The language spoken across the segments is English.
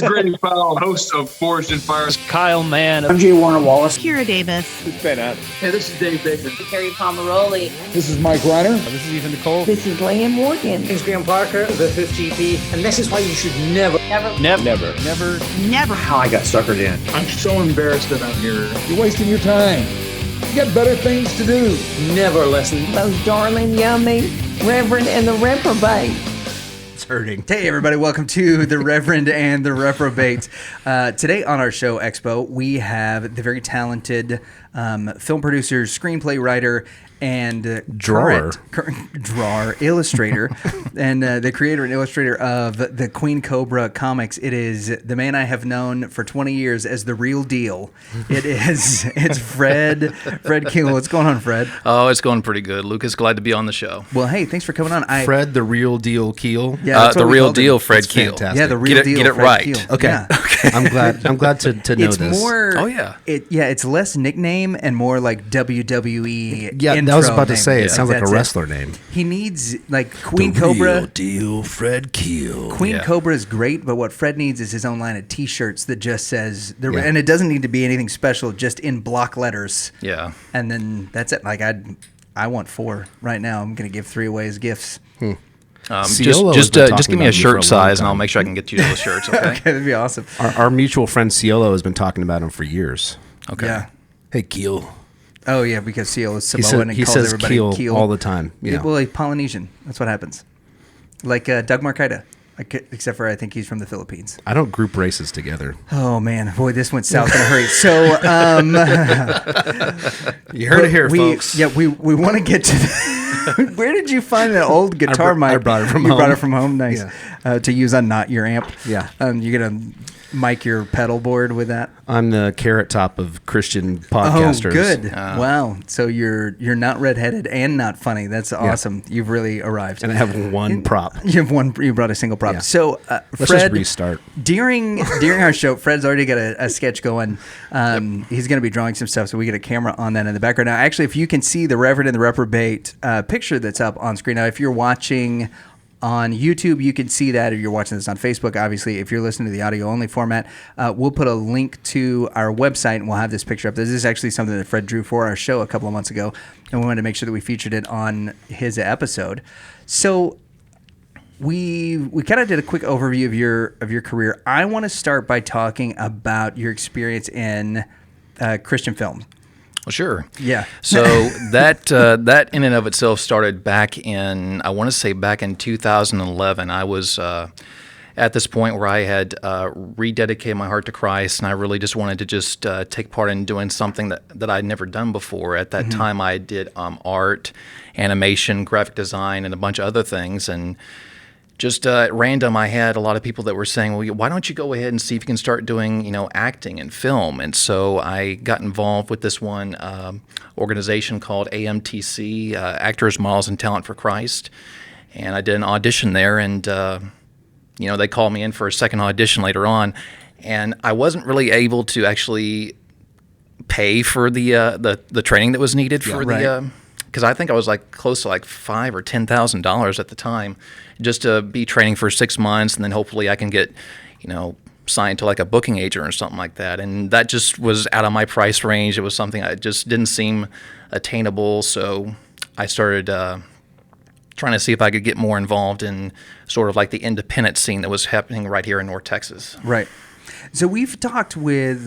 Grady Powell, host of Forged in Fire. Kyle Mann. I'm Jay Warner Wallace. Kira Davis. It's Ben Adams. Hey, this is Dave Baker. Carrie Pomeroli. This is Mike Reiner. This is Ethan Nicole. This is Leanne Morgan. It's Graham Parker, the 5th GP, and this is why you should never. Never. How I got suckered in. I'm so embarrassed that I'm here. You're wasting your time. You got better things to do. Never listen. Those darling, yummy, Reverend and the Reprobate. Hurting. Hey everybody, welcome to the Reverend and the Reprobate. Today on our show Expo, we have the very talented film producer, screenplay writer, and drawer, illustrator, and the creator and illustrator of the Queen Cobra comics. It is the man I have known for 20 years as the Real Deal. It's Fred Keel. What's going on, Fred? Oh, it's going pretty good. Lucas, glad to be on the show. Well, hey, thanks for coming on. Fred, the Real Deal Keel. Yeah, that's the what we Real called Deal him. Fred That's Keel. fantastic. Yeah, the Real Deal. Get it Fred right. Keel. Okay. Yeah. Okay. I'm glad to know It's this. more. Oh, yeah. It's less nickname and more like WWE. Yeah, intro I was about to name. say, it sounds like a That's it. wrestler name. He needs like Queen the Cobra. Real Deal Fred Keel. Queen Yeah. Cobra is great, but what Fred needs is his own line of T-shirts that just says, Yeah. and it doesn't need to be anything special, just in block letters. Yeah. And then that's it. Like I want 4 right now. I'm gonna give 3 away as gifts. Ciolo has Just been give talking me a about you for a shirt long size, and I'll time. make sure I can get you those shirts. Okay. Okay, that'd be awesome. Our mutual friend Ciolo has been talking about him for years. Okay. Yeah. Hey, Keel. Oh yeah, because Ciolo is He, Samoan and he calls says everybody Keel all the time. Yeah. Well, like Polynesian. That's what happens. Like Doug Marcaida, except for I think he's from the Philippines. I don't group races together. Oh man, boy, this went south in a hurry. So, You heard it here, folks. Yeah, we want to get to. Where did you find that old guitar mic? I brought it from you home. brought it from home. Nice. Yeah. To use on not your amp. Yeah. You're gonna mic your pedal board with that. I'm the carrot top of Christian podcasters. Oh, good. Wow. So you're not redheaded and not funny. That's awesome. You've really arrived. And I have one prop. You have one. You brought a single prop. Yeah. So, Let's Fred, just restart. During our show, Fred's already got a sketch going. He's going to be drawing some stuff, so we get a camera on that in the background. Now, actually, if you can see the Reverend and the Reprobate picture that's up on screen. Now, if you're watching on YouTube, you can see that. If you're watching this on Facebook, obviously, if you're listening to the audio-only format, we'll put a link to our website, and we'll have this picture up. This is actually something that Fred drew for our show a couple of months ago, and we wanted to make sure that we featured it on his episode. So we kind of did a quick overview of your career. I want to start by talking about your experience in Christian film. Well, sure. Yeah. So that in and of itself started back in, I want to say back in 2011. I was at this point where I had rededicated my heart to Christ, and I really just wanted to just take part in doing something that I'd never done before. At that time, I did art, animation, graphic design, and a bunch of other things, and just at random, I had a lot of people that were saying, well, why don't you go ahead and see if you can start doing, acting and film? And so I got involved with this one organization called AMTC, Actors, Models, and Talent for Christ. And I did an audition there, and, they called me in for a second audition later on. And I wasn't really able to actually pay for the training that was needed for the... Because I think I was like close to like $5,000 or $10,000 at the time, just to be training for 6 months, and then hopefully I can get, signed to like a booking agent or something like that. And that just was out of my price range. It was something that just didn't seem attainable. So I started trying to see if I could get more involved in sort of like the independent scene that was happening right here in North Texas. Right. So we've talked with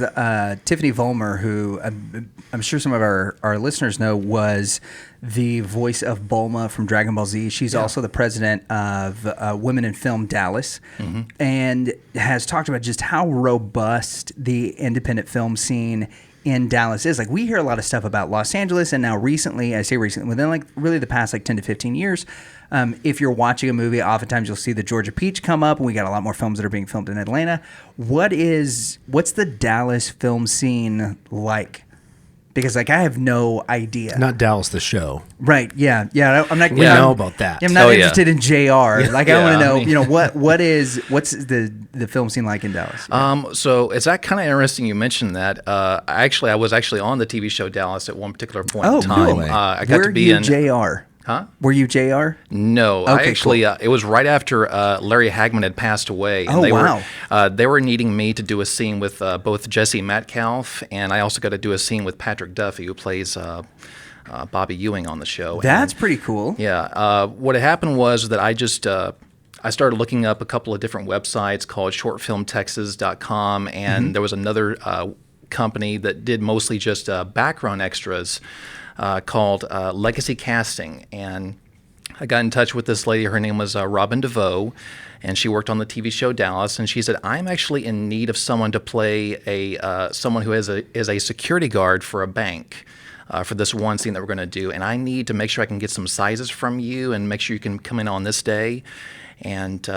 Tiffany Vollmer, who I'm sure some of our listeners know was the voice of Bulma from Dragon Ball Z. She's also the president of Women in Film Dallas, and has talked about just how robust the independent film scene in Dallas is. Like, we hear a lot of stuff about Los Angeles, and now recently, I say recently, within like really the past like 10 to 15 years, if you're watching a movie, oftentimes you'll see the Georgia Peach come up, and we got a lot more films that are being filmed in Atlanta. What's the Dallas film scene like? Because like I have no idea. Not Dallas the show. Right? Yeah. I'm not. We know about that. I'm not interested in JR. Like I want to know. I mean, what's the film scene like in Dallas? So it's that kind of interesting you mentioned that. I was actually on the TV show Dallas at one particular point in time. Really? I got to be in JR. Huh? Were you JR? No, I Okay, actually, cool. it was right after Larry Hagman had passed away. And Oh, they wow. They were needing me to do a scene with both Jesse Metcalf, and I also got to do a scene with Patrick Duffy, who plays Bobby Ewing on the show. That's And, pretty cool. yeah. What had happened was that I just I started looking up a couple of different websites called shortfilmtexas.com, and there was another company that did mostly just background extras called Legacy Casting. And I got in touch with this lady. Her name was Robin DeVoe, and she worked on the TV show Dallas. And she said, "I'm actually in need of someone to play someone who is a security guard for a bank." For this one scene that we're going to do, and I need to make sure I can get some sizes from you and make sure you can come in on this day. And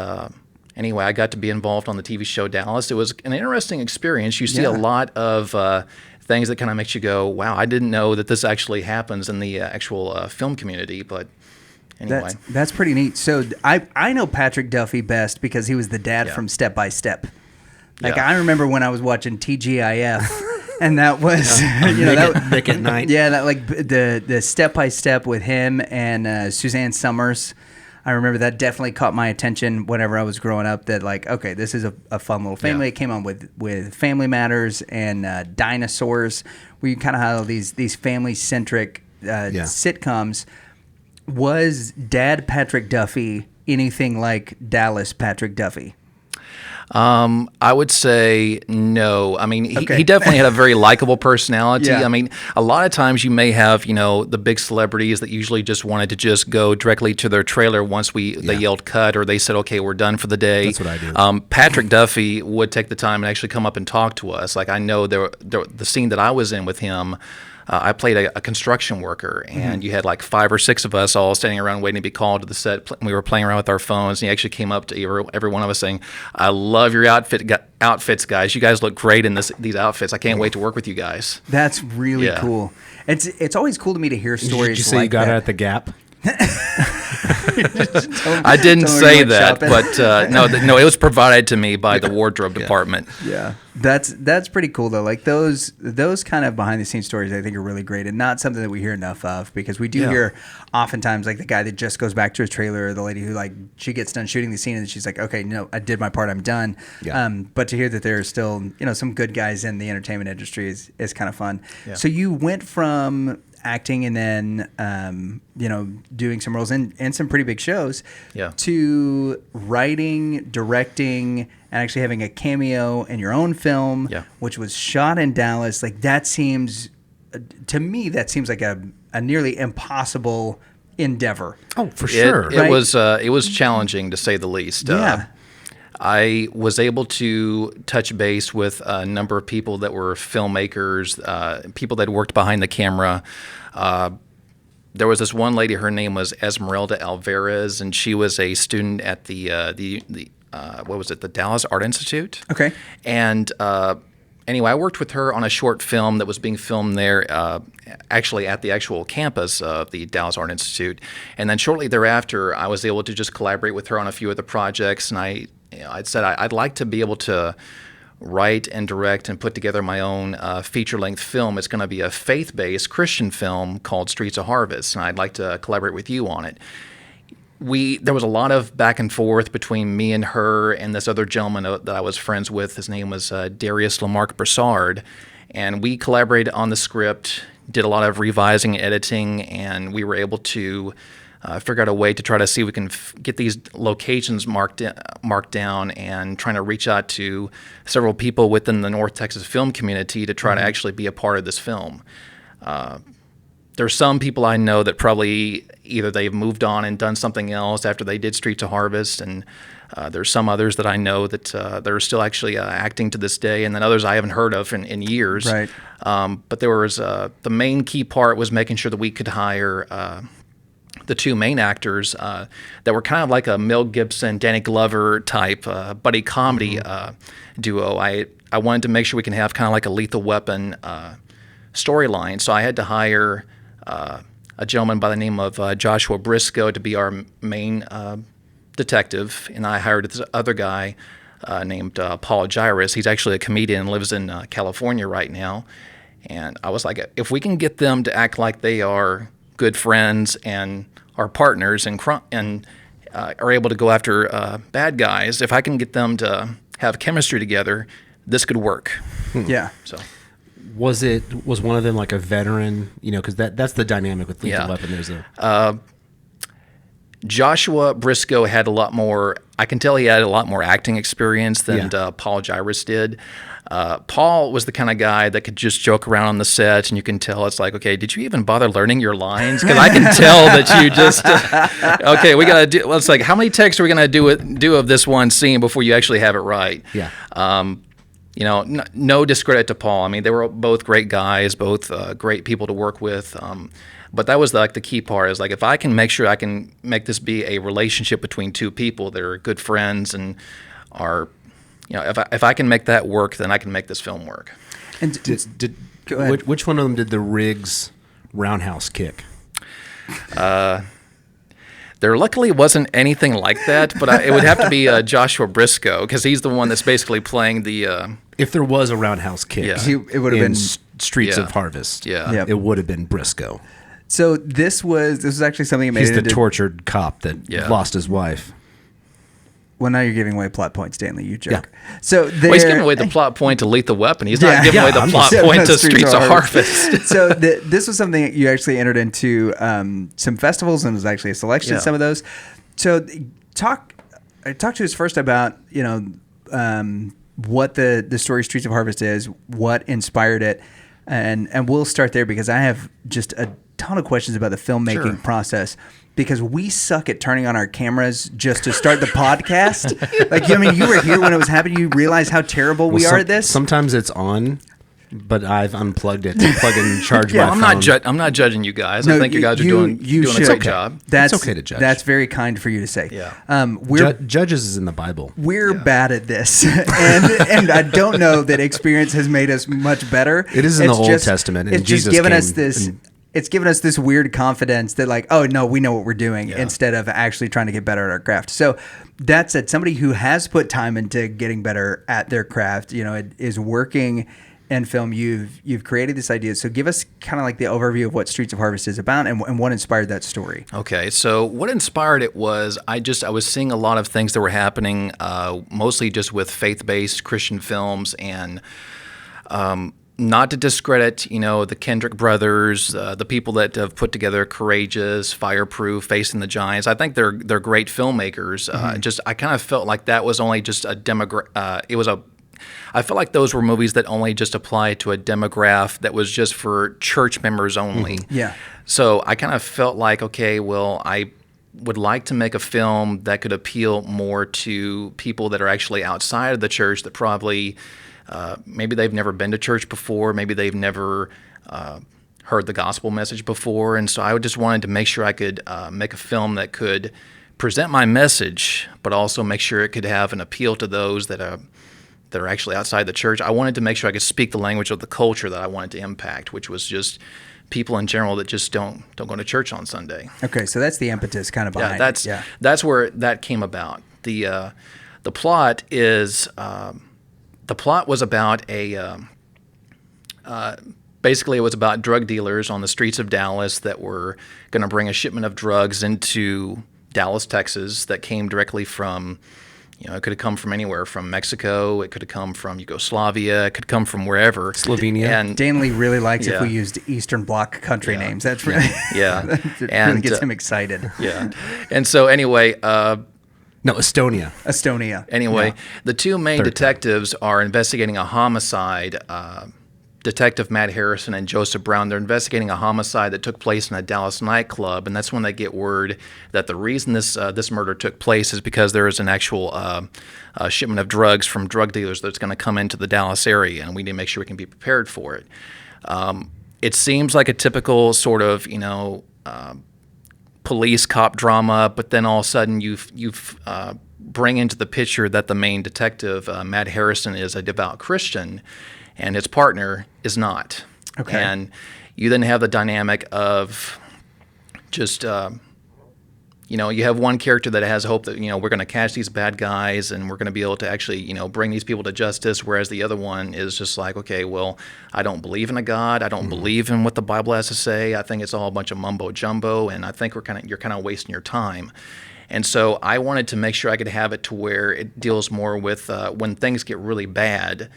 anyway, I got to be involved on the TV show Dallas. It was an interesting experience. You see a lot of things that kind of makes you go, wow, I didn't know that this actually happens in the actual film community. But anyway. That's pretty neat. So I know Patrick Duffy best because he was the dad from Step by Step. Like, Yeah. I remember when I was watching TGIF. And that was, Nick at Night. Yeah, that like the Step by Step with him and Suzanne Summers. I remember that definitely caught my attention whenever I was growing up. That like, okay, this is a fun little family. Yeah. It came on with Family Matters and Dinosaurs, where you kind of had all these family centric sitcoms. Was Dad Patrick Duffy anything like Dallas Patrick Duffy? I would say no. I mean, he Okay. definitely had a very likable personality. Yeah. I mean, a lot of times you may have, the big celebrities that usually just wanted to just go directly to their trailer once they yelled cut or they said, okay, we're done for the day. That's what I do. Patrick Duffy would take the time and actually come up and talk to us. Like, I know the scene that I was in with him, I played a construction worker, and you had like 5 or 6 of us all standing around waiting to be called to the set. We were playing around with our phones, and he actually came up to every one of us saying, "I love your outfits, guys. You guys look great in these outfits. I can't wait to work with you guys." That's really Yeah. cool. It's always cool to me to hear stories. Did you say like you got that. it at the Gap? I didn't Tell me say what that, shopping. but no, it was provided to me by the wardrobe department. Yeah, that's pretty cool though. Like those kind of behind the scenes stories, I think are really great, and not something that we hear enough of, because we do Yeah. hear oftentimes like the guy that just goes back to his trailer, or the lady who like she gets done shooting the scene and she's like, okay, I did my part, I'm done. Yeah. But to hear that there are still some good guys in the entertainment industry is kind of fun. Yeah. So you went from acting and then doing some roles in some pretty big shows Yeah. to writing, directing, and actually having a cameo in your own film, Yeah. which was shot in Dallas. Like that seems to me like a nearly impossible endeavor. Oh, for sure. It was challenging, to say the least. Yeah. I was able to touch base with a number of people that were filmmakers, people that worked behind the camera. There was this one lady. Her name was Esmeralda Alvarez, and she was a student at the Dallas Art Institute. Okay. And anyway, I worked with her on a short film that was being filmed there, actually at the actual campus of the Dallas Art Institute. And then shortly thereafter, I was able to just collaborate with her on a few other projects. And I'd said I'd like to be able to write and direct and put together my own feature-length film. It's going to be a faith-based Christian film called Streets of Harvest, and I'd like to collaborate with you on it. There was a lot of back and forth between me and her and this other gentleman that I was friends with. His name was Darius Lamarck Broussard, and we collaborated on the script, did a lot of revising and editing, and we were able to figure out a way to try to see if we can get these locations marked down, and trying to reach out to several people within the North Texas film community to try to actually be a part of this film. There's some people I know that probably either they've moved on and done something else after they did Streets of Harvest, and there's some others that I know that they're still actually acting to this day, and then others I haven't heard of in years. Right. But there was the main key part was making sure that we could hire the 2 main actors that were kind of like a Mel Gibson, Danny Glover type buddy comedy duo. I wanted to make sure we can have kind of like a Lethal Weapon storyline, so I had to hire a gentleman by the name of Joshua Briscoe to be our main detective, and I hired this other guy named Paul Gyrus. He's actually a comedian and lives in California right now. And I was like, if we can get them to act like they are good friends and are partners and are able to go after bad guys, if I can get them to have chemistry together, this could work. Yeah. So Was one of them like a veteran? Because that's the dynamic with Lethal Weapon. There's Joshua Briscoe had a lot more. I can tell he had a lot more acting experience than Paul Gyrus did. Paul was the kind of guy that could just joke around on the set, and you can tell it's like, okay, did you even bother learning your lines? Because I can tell that you just okay. We gotta do. Well, it's like, how many takes are we gonna do of this one scene before you actually have it right? Yeah. No discredit to Paul. I mean, they were both great guys, both great people to work with. But that was like the key part, is like, if I can make sure I can make this be a relationship between two people that are good friends and are, if I can make that work, then I can make this film work. And go ahead. which one of them did the Riggs roundhouse kick? There luckily wasn't anything like that, but it would have to be Joshua Briscoe, because he's the one that's basically playing the. If there was a roundhouse kick, it would have been Streets of Harvest. Yeah. Yep. It would have been Briscoe. So this was actually something that made He's it the into, tortured cop that lost his wife. Well, now you're giving away plot points, Stanley. You jerk. So Well, he's giving away the plot point to Lethal Weapon. He's not giving away the I'm plot just- point to Streets Streets of of Harvest. So this was something that you actually entered into some festivals, and was actually a selection of some of those. So talk to us first about what the story Streets of Harvest is, what inspired it, and we'll start there, because I have just a ton of questions about the filmmaking process, because we suck at turning on our cameras just to start the podcast. Like, you were here when it was happening. You realize how terrible we are at this. Sometimes it's on, but I've unplugged it to plug and charge my I'm phone. I'm not judging you guys. No, I think you guys are doing a great job. That's okay to judge. That's very kind for you to say. Yeah. Judges is in the Bible. We're bad at this, and I don't know that experience has made us much better. It is in the Old Testament, and It's Jesus just given came us this. It's given us this weird confidence that, like, oh no, we know what we're doing, instead of actually trying to get better at our craft. So that said, somebody who has put time into getting better at their craft, it is working in film. You've created this idea. So give us kind of like the overview of what Streets of Harvest is about, and what inspired that story. Okay, so what inspired it was I was seeing a lot of things that were happening, mostly just with faith-based Christian films, and not to discredit, the Kendrick brothers, the people that have put together Courageous, Fireproof, Facing the Giants. I think they're great filmmakers. I kind of felt like that was only just a I felt like those were movies that only just applied to a demographic that was just for church members only. Yeah. So I kind of felt like, okay, well, I would like to make a film that could appeal more to people that are actually outside of the church, that probably maybe they've never been to church before, maybe they've never heard the gospel message before. And so I just wanted to make sure I could make a film that could present my message, but also make sure it could have an appeal to those that are actually outside the church. I wanted to make sure I could speak the language of the culture that I wanted to impact, which was just people in general that just don't go to church on Sunday. Okay, so that's the impetus kind of behind it. That's where that came about. The plot is the plot was about basically it was about drug dealers on the streets of Dallas that were going to bring a shipment of drugs into Dallas, Texas, that came directly from, it could have come from anywhere, from Mexico, it could have come from Yugoslavia, it could come from wherever. Slovenia. And Danley really likes if we used Eastern Bloc country names. That's really, that really gets him excited. Yeah. And so anyway, No, Estonia. Estonia. Anyway, the two main detectives are investigating a homicide. Detective Matt Harrison and Joseph Brown, they're investigating a homicide that took place in a Dallas nightclub, and that's when they get word that the reason this murder took place is because there is an actual shipment of drugs from drug dealers that's going to come into the Dallas area, and we need to make sure we can be prepared for it. It seems like a typical sort of, police cop drama, but then all of a sudden you've bring into the picture that the main detective, Matt Harrison, is a devout Christian, and his partner is not. Okay. And you then have the dynamic of just you have one character that has hope that, we're going to catch these bad guys and we're going to be able to actually, bring these people to justice, whereas the other one is just like, okay, well, I don't believe in a God. I don't believe in what the Bible has to say. I think it's all a bunch of mumbo jumbo, and I think you're kind of wasting your time. And so I wanted to make sure I could have it to where it deals more with when things get really bad.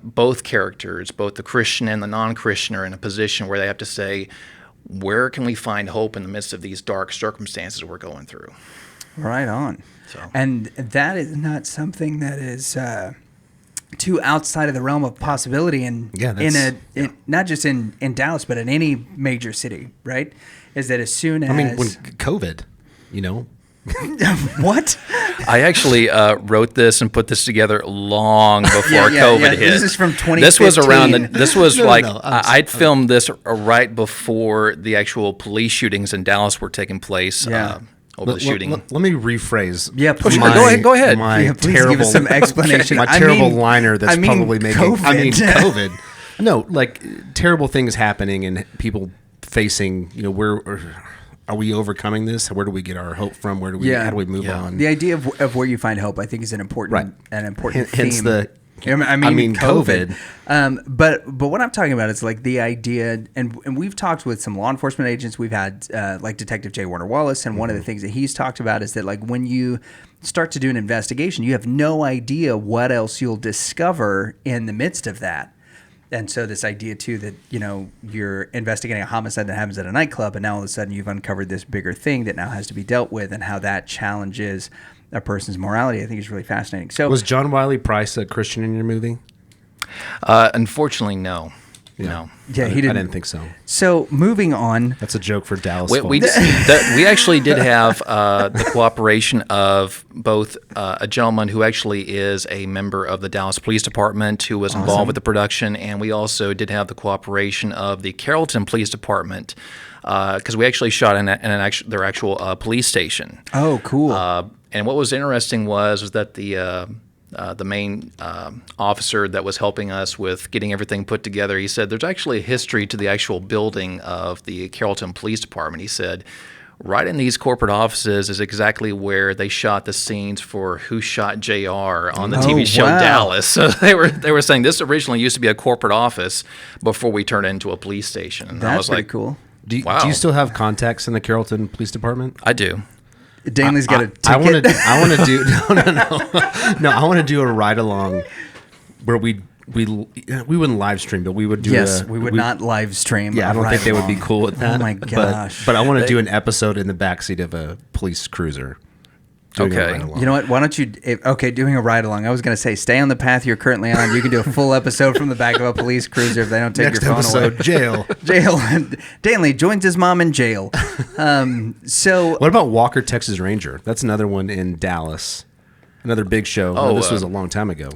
Both characters, both the Christian and the non-Christian, are in a position where they have to say, where can we find hope in the midst of these dark circumstances we're going through? Right on. So. And that is not something that is too outside of the realm of possibility not just in Dallas, but in any major city, right? Is that as soon as... I mean, when COVID, What? I actually wrote this and put this together long before COVID hit. This is from 2015. This was around. This was No. I'd filmed this right before the actual police shootings in Dallas were taking place. Yeah. Over the shooting. Let me rephrase. Yeah, please. Go ahead. My Please terrible, give us some explanation. My terrible liner that's probably making. COVID. I mean, COVID. No, like terrible things happening and people facing. Where are we overcoming this? Where do we get our hope from? How do we move on? The idea of where you find hope, I think, is an important Hence theme. COVID. But what I'm talking about is like the idea, and we've talked with some law enforcement agents. We've had like Detective J. Warner Wallace, and one of the things that he's talked about is that like when you start to do an investigation, you have no idea what else you'll discover in the midst of that. And so this idea too that you're investigating a homicide that happens at a nightclub, and now all of a sudden you've uncovered this bigger thing that now has to be dealt with, and how that challenges a person's morality, I think is really fascinating. So was John Wiley Price a Christian in your movie? Unfortunately, no. No. Yeah, he didn't. I didn't think so. So moving on. That's a joke for Dallas. We actually did have the cooperation of both a gentleman who actually is a member of the Dallas Police Department who was involved with the production, and we also did have the cooperation of the Carrollton Police Department because we actually shot in their actual police station. Oh, cool. And what was interesting was that the main officer that was helping us with getting everything put together, he said there's actually a history to the actual building of the Carrollton Police Department. He said right in these corporate offices is exactly where they shot the scenes for Who Shot JR on the TV show Dallas. So they were saying this originally used to be a corporate office before we turned it into a police station. And That's I was pretty like, cool. Do you still have contacts in the Carrollton Police Department? I do. Danley's got a ticket. I want to do no. I want to do a ride along where we wouldn't live stream, but we would do. Yes, we would not live stream. Yeah, I don't think they would be cool with that. Oh my gosh! But I want to do an episode in the backseat of a police cruiser. Okay. You know what? Why don't you? Doing a ride along. I was going to say, stay on the path you're currently on. You can do a full episode from the back of a police cruiser if they don't take Next your phone episode, away. jail. Jail. Danley joins his mom in jail. So what about Walker, Texas Ranger? That's another one in Dallas. Another big show. Oh, this was a long time ago.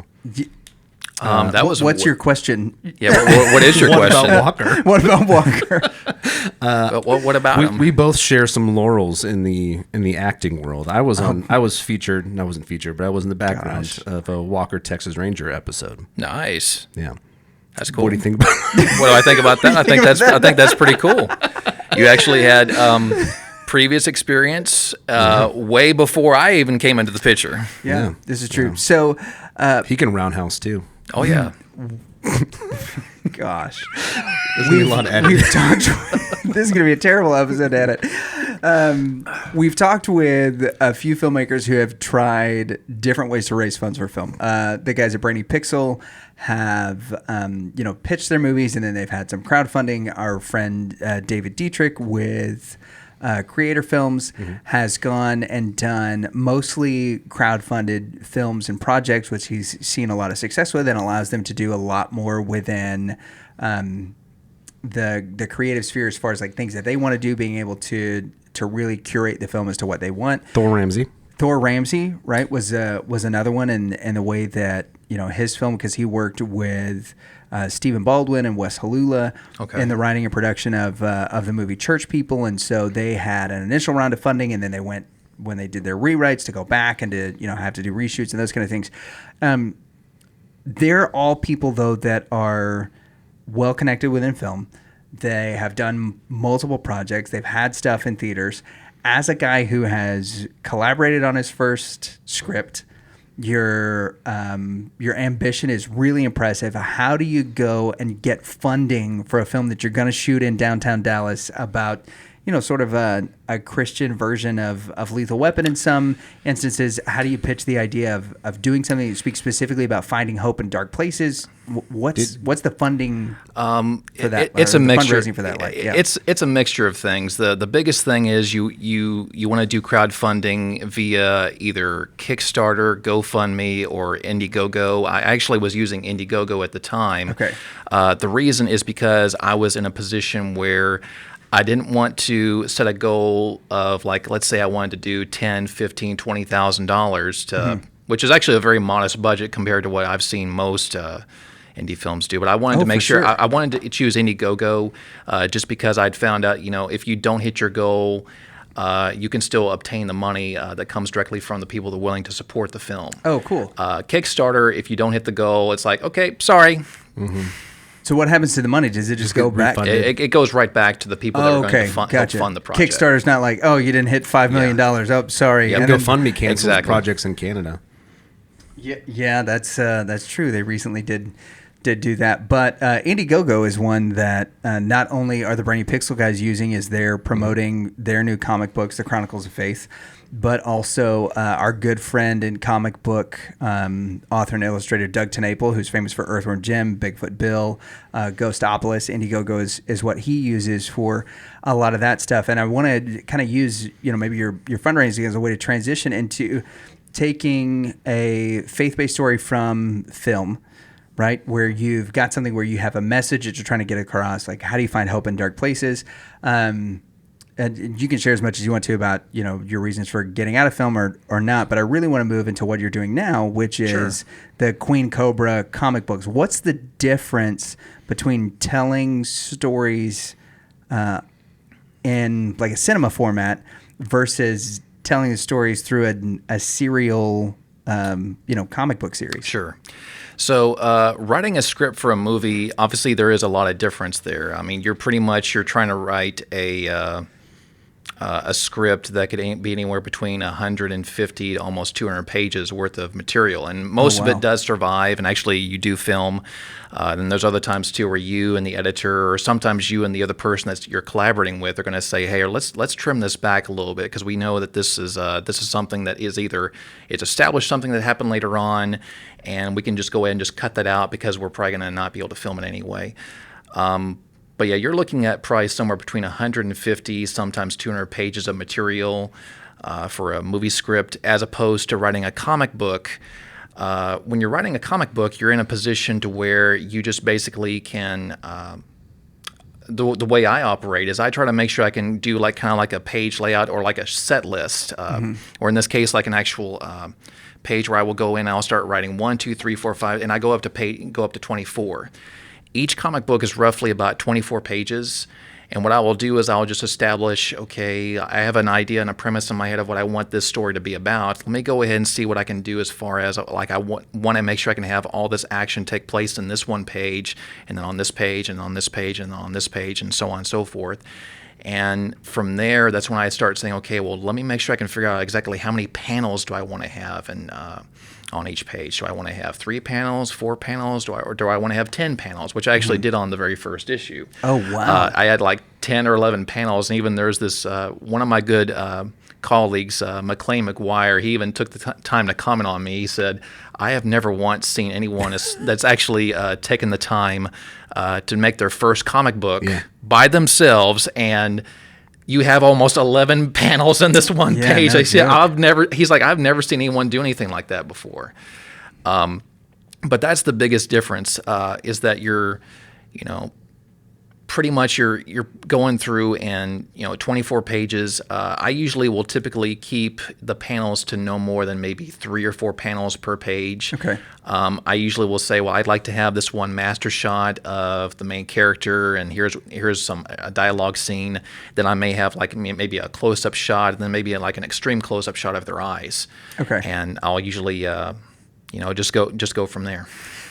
That was what's your question? Yeah, what is your What question? about Walker? What about Walker? What about him? We both share some laurels in the acting world. I was featured. I wasn't featured, but I was in the background of a Walker, Texas Ranger episode. Nice. Yeah, That's cool. What do you think about? What do I think about that? I think that's pretty cool. You actually had previous experience way before I even came into the picture. Yeah, this is true. So He can roundhouse too. Oh yeah. gosh, There's a lot of editing. we've talked. This is going to be a terrible episode to edit. We've talked with a few filmmakers who have tried different ways to raise funds for film. The guys at Brainy Pixel have pitched their movies, and then they've had some crowdfunding. Our friend David Dietrich with Creator Films has gone and done mostly crowdfunded films and projects, which he's seen a lot of success with, and allows them to do a lot more within the creative sphere as far as like things that they want to do, being able to really curate the film as to what they want. Thor Ramsey, right, was another one, in the way that his film, because he worked with Stephen Baldwin and Wes Halula in the writing and production of the movie Church People, and so they had an initial round of funding, and then they went, when they did their rewrites, to go back and to have to do reshoots and those kind of things. They're all people though that are well connected within film. They have done multiple projects. They've had stuff in theaters, as a guy who has collaborated on his first script, your ambition is really impressive. How do you go and get funding for a film that you're going to shoot in downtown Dallas about, sort of a Christian version of Lethal Weapon in some instances? How do you pitch the idea of doing something that speaks specifically about finding hope in dark places? What's the funding for that? It's a mixture. Fundraising for that, It's a mixture of things. The biggest thing is you want to do crowdfunding via either Kickstarter, GoFundMe, or Indiegogo. I actually was using Indiegogo at the time. Okay. The reason is because I was in a position where I didn't want to set a goal of, like, let's say I wanted to do $10,000, $15,000, $20,000 to, which is actually a very modest budget compared to what I've seen most indie films do. But I wanted to make sure I wanted to choose Indiegogo just because I'd found out, if you don't hit your goal, you can still obtain the money that comes directly from the people that are willing to support the film. Oh, cool. Kickstarter, if you don't hit the goal, it's like, okay, sorry. Mm-hmm. So what happens to the money? Does it just go back? It goes right back to the people that are going to help fund the project. Kickstarter's not like, oh, you didn't hit $5 million. Oh, sorry. Yeah, GoFundMe cancels projects in Canada. Yeah, that's true. They recently did do that. But Indiegogo is one that not only are the Brainy Pixel guys using as they're promoting their new comic books, The Chronicles of Faith, but also our good friend and comic book author and illustrator Doug TenNapel, who's famous for Earthworm Jim, Bigfoot Bill, Ghostopolis. Indiegogo is what he uses for a lot of that stuff. And I want to kind of use, maybe your fundraising as a way to transition into taking a faith-based story from film, right, where you've got something where you have a message that you're trying to get across, like how do you find hope in dark places? And you can share as much as you want to about, your reasons for getting out of film or not, but I really want to move into what you're doing now, which is the Queen Cobra comic books. What's the difference between telling stories in like a cinema format versus telling the stories through a serial, comic book series? Sure. So writing a script for a movie, obviously there is a lot of difference there. I mean, you're trying to write a script that could be anywhere between 150 to almost 200 pages worth of material. And most of it does survive, and actually you do film. Then there's other times too where you and the editor, or sometimes you and the other person that you're collaborating with, are going to say, hey, let's trim this back a little bit because we know that this is something that is either it's established something that happened later on, and we can just go ahead and just cut that out because we're probably going to not be able to film it anyway. But yeah, you're looking at probably somewhere between 150, sometimes 200 pages of material for a movie script, as opposed to writing a comic book. When you're writing a comic book, you're in a position to where you just basically can. The way I operate is I try to make sure I can do kind of like a page layout or like a set list, or in this case, like an actual page where I will go in and I'll start writing 1, 2, 3, 4, 5, and I go up to 24. Each comic book is roughly about 24 pages, and what I will do is I'll just establish, okay, I have an idea and a premise in my head of what I want this story to be about. Let me go ahead and see what I can do as far as, like, I want to make sure I can have all this action take place in this one page, and then on this page, and on this page, and on this page, and so on and so forth. And from there, that's when I start saying, okay, well, let me make sure I can figure out exactly how many panels do I want to have and on each page. Do I want to have 3 panels, 4 panels, or do I want to have 10 panels, which I actually did on the very first issue. Oh, wow. I had like 10 or 11 panels, and even there's this one of my good colleagues, McLean McGuire, he even took the time to comment on me. He said, I have never once seen anyone that's actually taken the time to make their first comic book by themselves, and you have almost 11 panels in this one page. He's like, I've never seen anyone do anything like that before. But that's the biggest difference, is that you're pretty much you're going through and 24 pages. I usually will typically keep the panels to no more than maybe 3 or 4 panels per page. Okay. I usually will say, well, I'd like to have this one master shot of the main character, and here's a dialogue scene. Then I may have like maybe a close-up shot, and then maybe like an extreme close-up shot of their eyes. Okay. And I'll usually just go from there.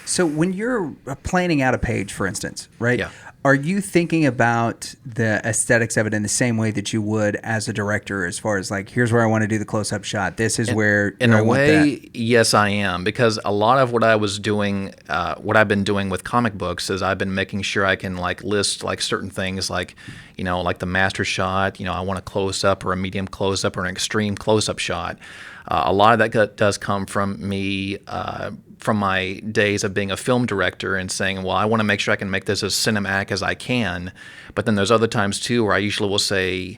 So when you're planning out a page, for instance, right? Yeah. Are you thinking about the aesthetics of it in the same way that you would as a director, as far as like, here's where I want to do the close-up shot. This is where in I a want way, that. yes, I am, because a lot of what I was doing, what I've been doing with comic books is I've been making sure I can like list like certain things, like like the master shot. I want a close-up or a medium close-up or an extreme close-up shot. A lot of that does come from me, from my days of being a film director and saying, well, I want to make sure I can make this as cinematic as I can. But then there's other times too where I usually will say,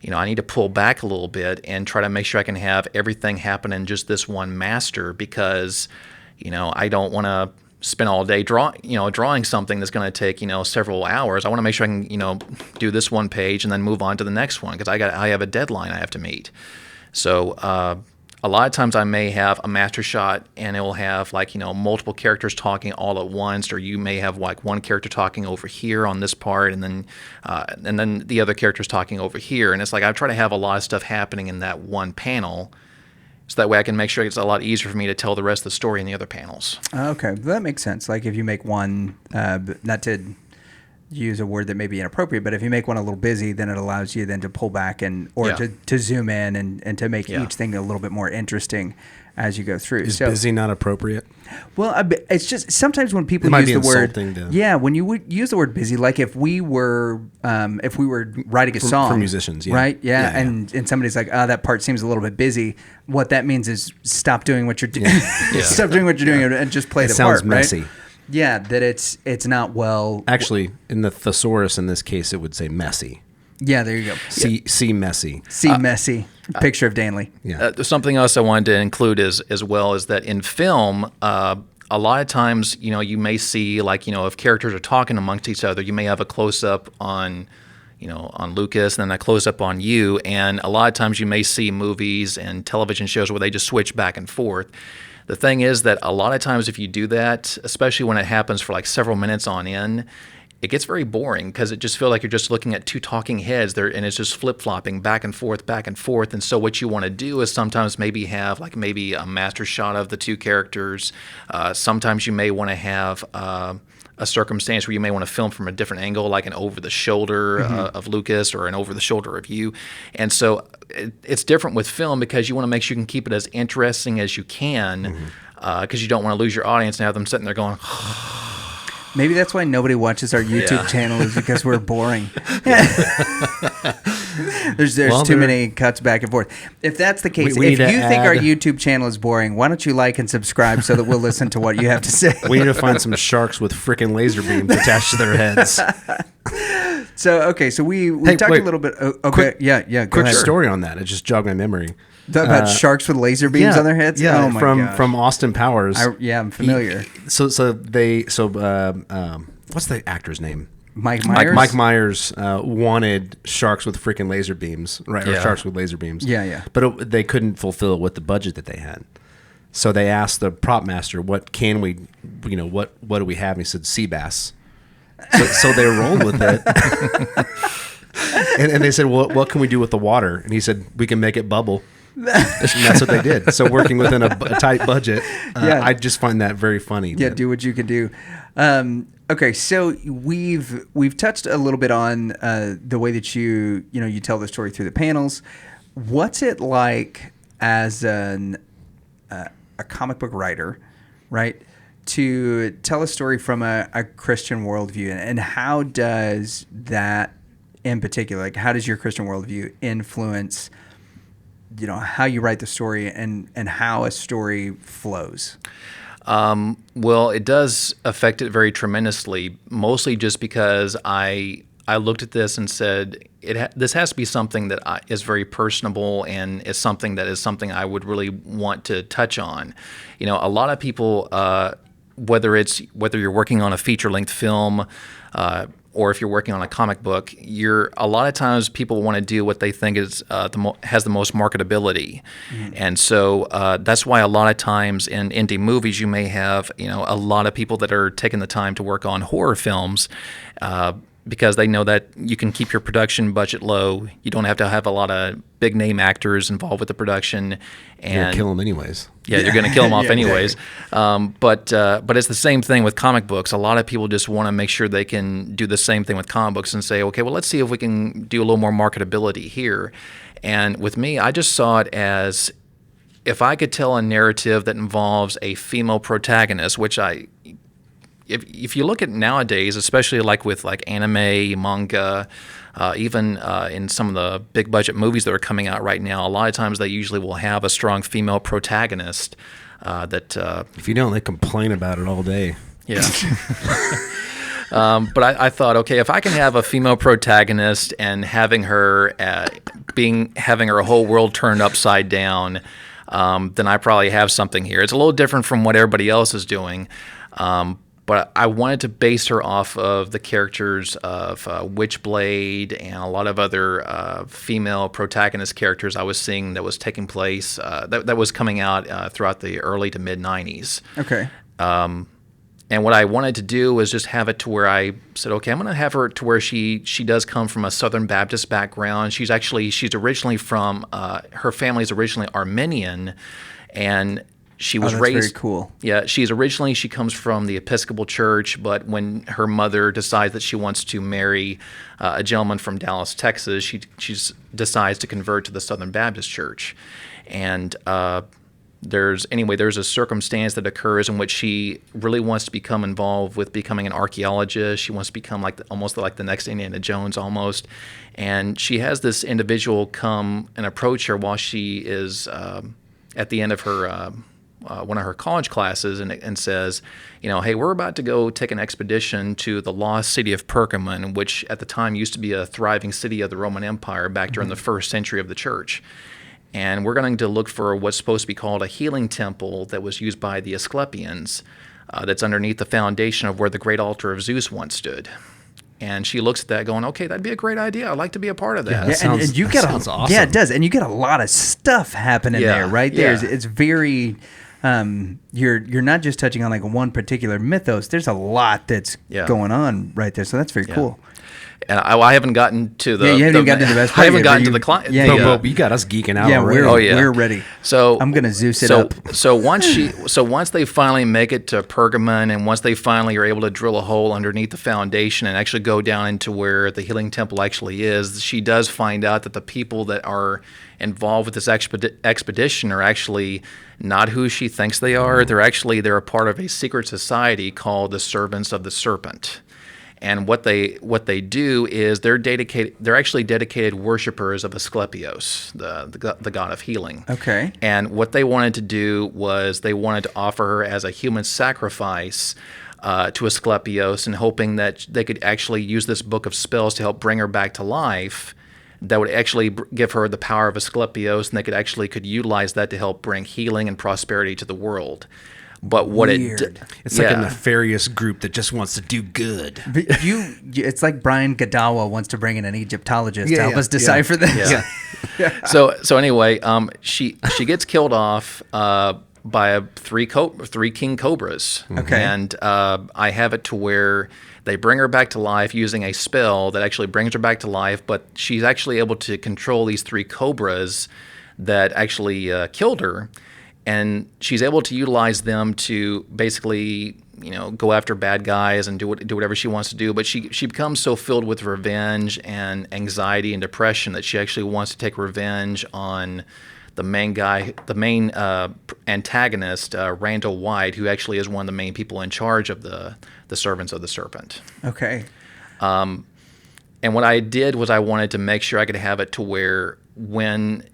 I need to pull back a little bit and try to make sure I can have everything happen in just this one master, because, I don't want to spend all day drawing something that's going to take, several hours. I want to make sure I can, do this one page and then move on to the next one, because I have a deadline I have to meet. So, a lot of times I may have a master shot and it will have like, multiple characters talking all at once, or you may have like one character talking over here on this part and then the other character's talking over here. And it's like I try to have a lot of stuff happening in that one panel, so that way I can make sure it's a lot easier for me to tell the rest of the story in the other panels. Okay, that makes sense. Like if you make one, not to use a word that may be inappropriate, but if you make one a little busy, then it allows you then to pull back to zoom in and to make each thing a little bit more interesting as you go through. Is busy not appropriate? Well, it's just sometimes when people use the word, when you would use the word busy, like if we were writing a song for musicians, right? Yeah. And somebody's like, oh, that part seems a little bit busy. What that means is stop doing what you're doing, stop doing what you're doing, and just play the part. Sounds messy. Right? Yeah, that it's not well. Actually, in the thesaurus in this case, it would say messy. Yeah, there you go. See messy. See messy. Picture of Danley. Yeah. Something else I wanted to include as well is that in film, a lot of times, you may see like, if characters are talking amongst each other, you may have a close up on Lucas and then a close up on you, and a lot of times you may see movies and television shows where they just switch back and forth. The thing is that a lot of times if you do that, especially when it happens for like several minutes on end, it gets very boring, because it just feels like you're just looking at two talking heads there, and it's just flip-flopping back and forth. And so what you want to do is sometimes maybe have like maybe a master shot of the two characters. Sometimes you may want to have a circumstance where you may want to film from a different angle, like an over-the-shoulder of Lucas or an over-the-shoulder of you. And so it's different with film, because you want to make sure you can keep it as interesting as you can, because you don't want to lose your audience and have them sitting there going, maybe that's why nobody watches our YouTube channel, is because we're boring. There's too many cuts back and forth. If that's the case, if you think our YouTube channel is boring, why don't you like and subscribe so that we'll listen to what you have to say? We need to find some sharks with freaking laser beams attached to their heads. So we talked a little bit. Go ahead. Story on that. It just jogged my memory. About sharks with laser beams on their heads? Yeah, oh my gosh. from Austin Powers. I'm familiar. So what's the actor's name? Mike Myers? Mike Myers wanted sharks with freaking laser beams, right? Or sharks with laser beams. Yeah. But they couldn't fulfill it with the budget that they had. So they asked the prop master, what can we, what do we have? And he said, sea bass. So they rolled with it. and they said, well, what can we do with the water? And he said, we can make it bubble. And that's what they did. So working within a tight budget, I just find that very funny. Yeah, do what you can do. Okay, so we've touched a little bit on the way that you tell the story through the panels. What's it like as a comic book writer, right, to tell a story from a Christian worldview, and how does that in particular, like how does your Christian worldview influence how you write the story and how a story flows? Well, it does affect it very tremendously, mostly just because I looked at this and said, this has to be something that is very personable, and is something I would really want to touch on. A lot of people, whether you're working on a feature-length film, or if you're working on a comic book, a lot of times people want to do what they think is has the most marketability, and so that's why a lot of times in indie movies you may have a lot of people that are taking the time to work on horror films, because they know that you can keep your production budget low. You don't have to have a lot of big name actors involved with the production, and You're gonna kill them anyways. Yeah, you're going to kill them off anyways. But it's the same thing with comic books. A lot of people just want to make sure they can do the same thing with comic books and say, okay, well, let's see if we can do a little more marketability here. And with me, I just saw it as if I could tell a narrative that involves a female protagonist, which if you look at nowadays, especially like with like anime, manga, even in some of the big budget movies that are coming out right now, a lot of times they usually will have a strong female protagonist that. If you don't, they complain about it all day. Yeah. But I thought, okay, if I can have a female protagonist and having her having her whole world turned upside down, then I probably have something here. It's a little different from what everybody else is doing. But I wanted to base her off of the characters of Witchblade and a lot of other female protagonist characters I was seeing that was taking place, that was coming out throughout the early to mid-'90s. Okay. And what I wanted to do was just have it to where I said, okay, I'm going to have her to where she does come from a Southern Baptist background. She's originally from, her family's originally Armenian, and she was raised. Very cool. Yeah, she comes from the Episcopal Church, but when her mother decides that she wants to marry a gentleman from Dallas, Texas, she decides to convert to the Southern Baptist Church. And there's a circumstance that occurs in which she really wants to become involved with becoming an archaeologist. She wants to become almost like the next Indiana Jones almost. And she has this individual come and approach her while she is at the end of her one of her college classes and says, hey, we're about to go take an expedition to the lost city of Pergamon, which at the time used to be a thriving city of the Roman Empire back during the first century of the church. And we're going to look for what's supposed to be called a healing temple that was used by the Asclepians that's underneath the foundation of where the great altar of Zeus once stood. And she looks at that going, okay, that'd be a great idea. I'd like to be a part of that. Sounds awesome. Yeah, it does. And you get a lot of stuff happening there, right? Yeah. It's very... you're not just touching on like one particular mythos. There's a lot that's going on right there. So that's very cool. And I haven't gotten to the. You haven't even gotten to the best part. I haven't gotten to the client. But you got us geeking out. Yeah, already. we're ready. So I'm gonna Zeus it up. So once they finally make it to Pergamon, and once they finally are able to drill a hole underneath the foundation and actually go down into where the healing temple actually is, she does find out that the people that are involved with this expedition are actually not who she thinks they are. They're a part of a secret society called the Servants of the Serpent. And what they do is they're actually dedicated worshipers of Asclepios, the god of healing. Okay. And what they wanted to do was they wanted to offer her as a human sacrifice to Asclepios, and hoping that they could actually use this book of spells to help bring her back to life. That would actually give her the power of Asclepios, and they could utilize that to help bring healing and prosperity to the world. But what it's like a nefarious group that just wants to do good. But it's like Brian Godawa wants to bring in an Egyptologist to help us decipher this. Yeah. So anyway, she gets killed off by three king cobras. Okay. And I have it to where they bring her back to life using a spell that actually brings her back to life, but she's actually able to control these three cobras that actually killed her. And she's able to utilize them to basically, go after bad guys and do whatever she wants to do. But she becomes so filled with revenge and anxiety and depression that she actually wants to take revenge on the main antagonist, Randall White, who actually is one of the main people in charge of the Servants of the Serpent. Okay. And what I did was I wanted to make sure I could have it to where when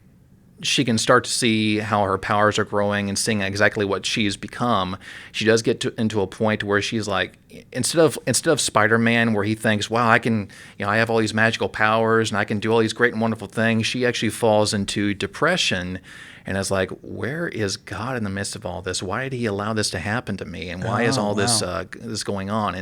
she can start to see how her powers are growing and seeing exactly what she's become, she does get into a point where she's like, instead of Spider-Man, where he thinks, wow, I can, I have all these magical powers and I can do all these great and wonderful things, she actually falls into depression and is like, where is God in the midst of all this? Why did he allow this to happen to me? And why is all this going on?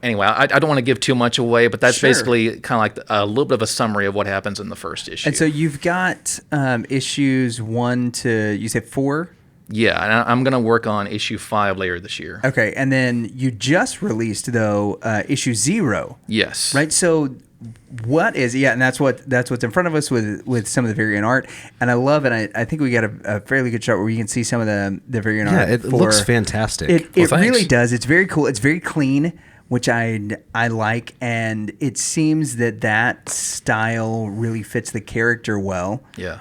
Anyway, I don't want to give too much away, but that's basically kind of like a little bit of a summary of what happens in the first issue. And so you've got issues 1 to, you said 4? Yeah, and I'm going to work on issue 5 later this year. Okay, and then you just released though issue 0. Yes. Right. So what is and that's what's in front of us with some of the variant art, and I love it. I think we got a fairly good shot where you can see some of the variant art. Yeah, it looks fantastic. It really does. It's very cool. It's very clean, which I like, and it seems that style really fits the character well. Yeah.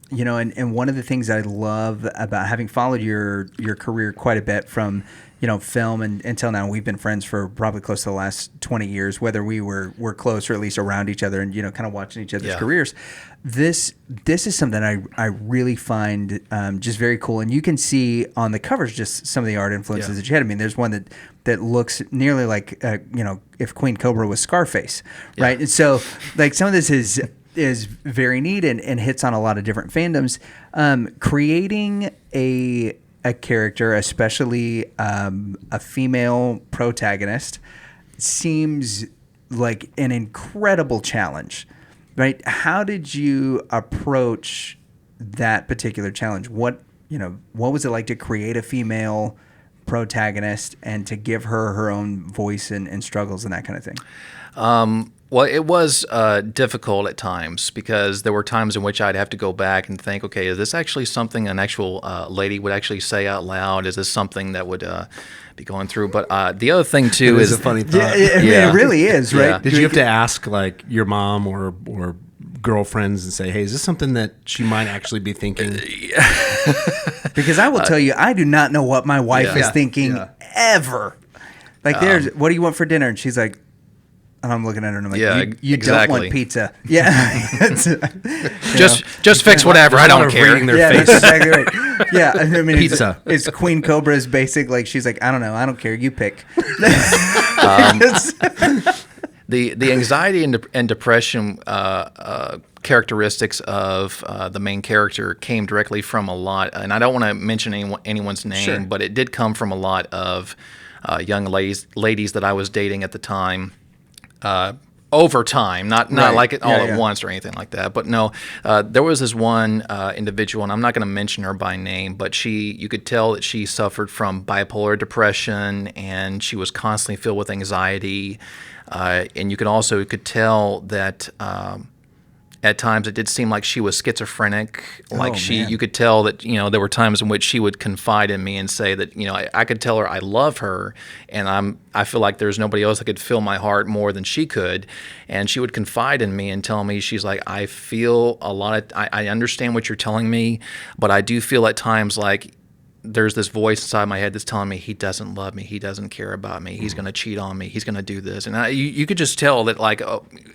You know, and one of the things I love about having followed your career quite a bit from, you know, film and until now, we've been friends for probably close to the last 20 years, whether we're close or at least around each other and, you know, kind of watching each other's careers. This is something I really find just very cool. And you can see on the covers just some of the art influences that you had. I mean, there's one that looks nearly like, you know, if Queen Cobra was Scarface, right? And so, like, some of this is very neat and hits on a lot of different fandoms. Creating a character, especially a female protagonist, seems like an incredible challenge, right? How did you approach that particular challenge? What was it like to create a female protagonist and to give her own voice and struggles and that kind of thing? Well, it was difficult at times because there were times in which I'd have to go back and think, okay, is this actually something an actual lady would actually say out loud? Is this something that would be going through? But the other thing, too, is a funny thought. I mean, it really is, right? Yeah. Did you have to ask, like, your mom or girlfriends and say, hey, is this something that she might actually be thinking? Because I will tell you, I do not know what my wife is thinking ever. Like, what do you want for dinner? And she's like, and I'm looking at her and I'm like, you don't want pizza. Yeah. just fix whatever. I don't care. Reading their That's face. exactly right. Yeah. I mean, Pizza. It's Queen Cobra's basic, like, she's like, I don't know. I don't care. You pick. The anxiety and depression characteristics of the main character came directly from a lot, and I don't want to mention anyone's name, but it did come from a lot of young ladies that I was dating at the time. Over time, not like it all at once or anything like that. But no, there was this one individual, and I'm not going to mention her by name, but you could tell that she suffered from bipolar depression, and she was constantly filled with anxiety. And you could tell that at times it did seem like she was schizophrenic. You could tell that, you know, there were times in which she would confide in me and say that, you know, I could tell her I love her, and I feel like there's nobody else that could fill my heart more than she could. And she would confide in me and tell me, she's like, I feel I understand what you're telling me, but I do feel at times like there's this voice inside my head that's telling me he doesn't love me, he doesn't care about me, he's going to cheat on me, he's going to do this. And you could just tell that, like,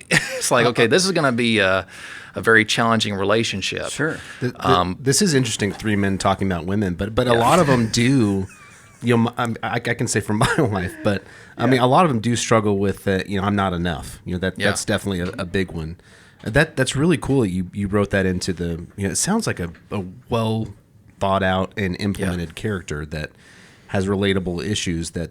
it's like, okay, this is going to be a very challenging relationship. Sure. This is interesting, 3 men talking about women, but a lot of them do, you know, I can say from my life, but I mean, a lot of them do struggle with, you know, I'm not enough. You know, that's definitely a big one. That's really cool that you wrote that into the, you know, it sounds like a well thought out and implemented character that has relatable issues that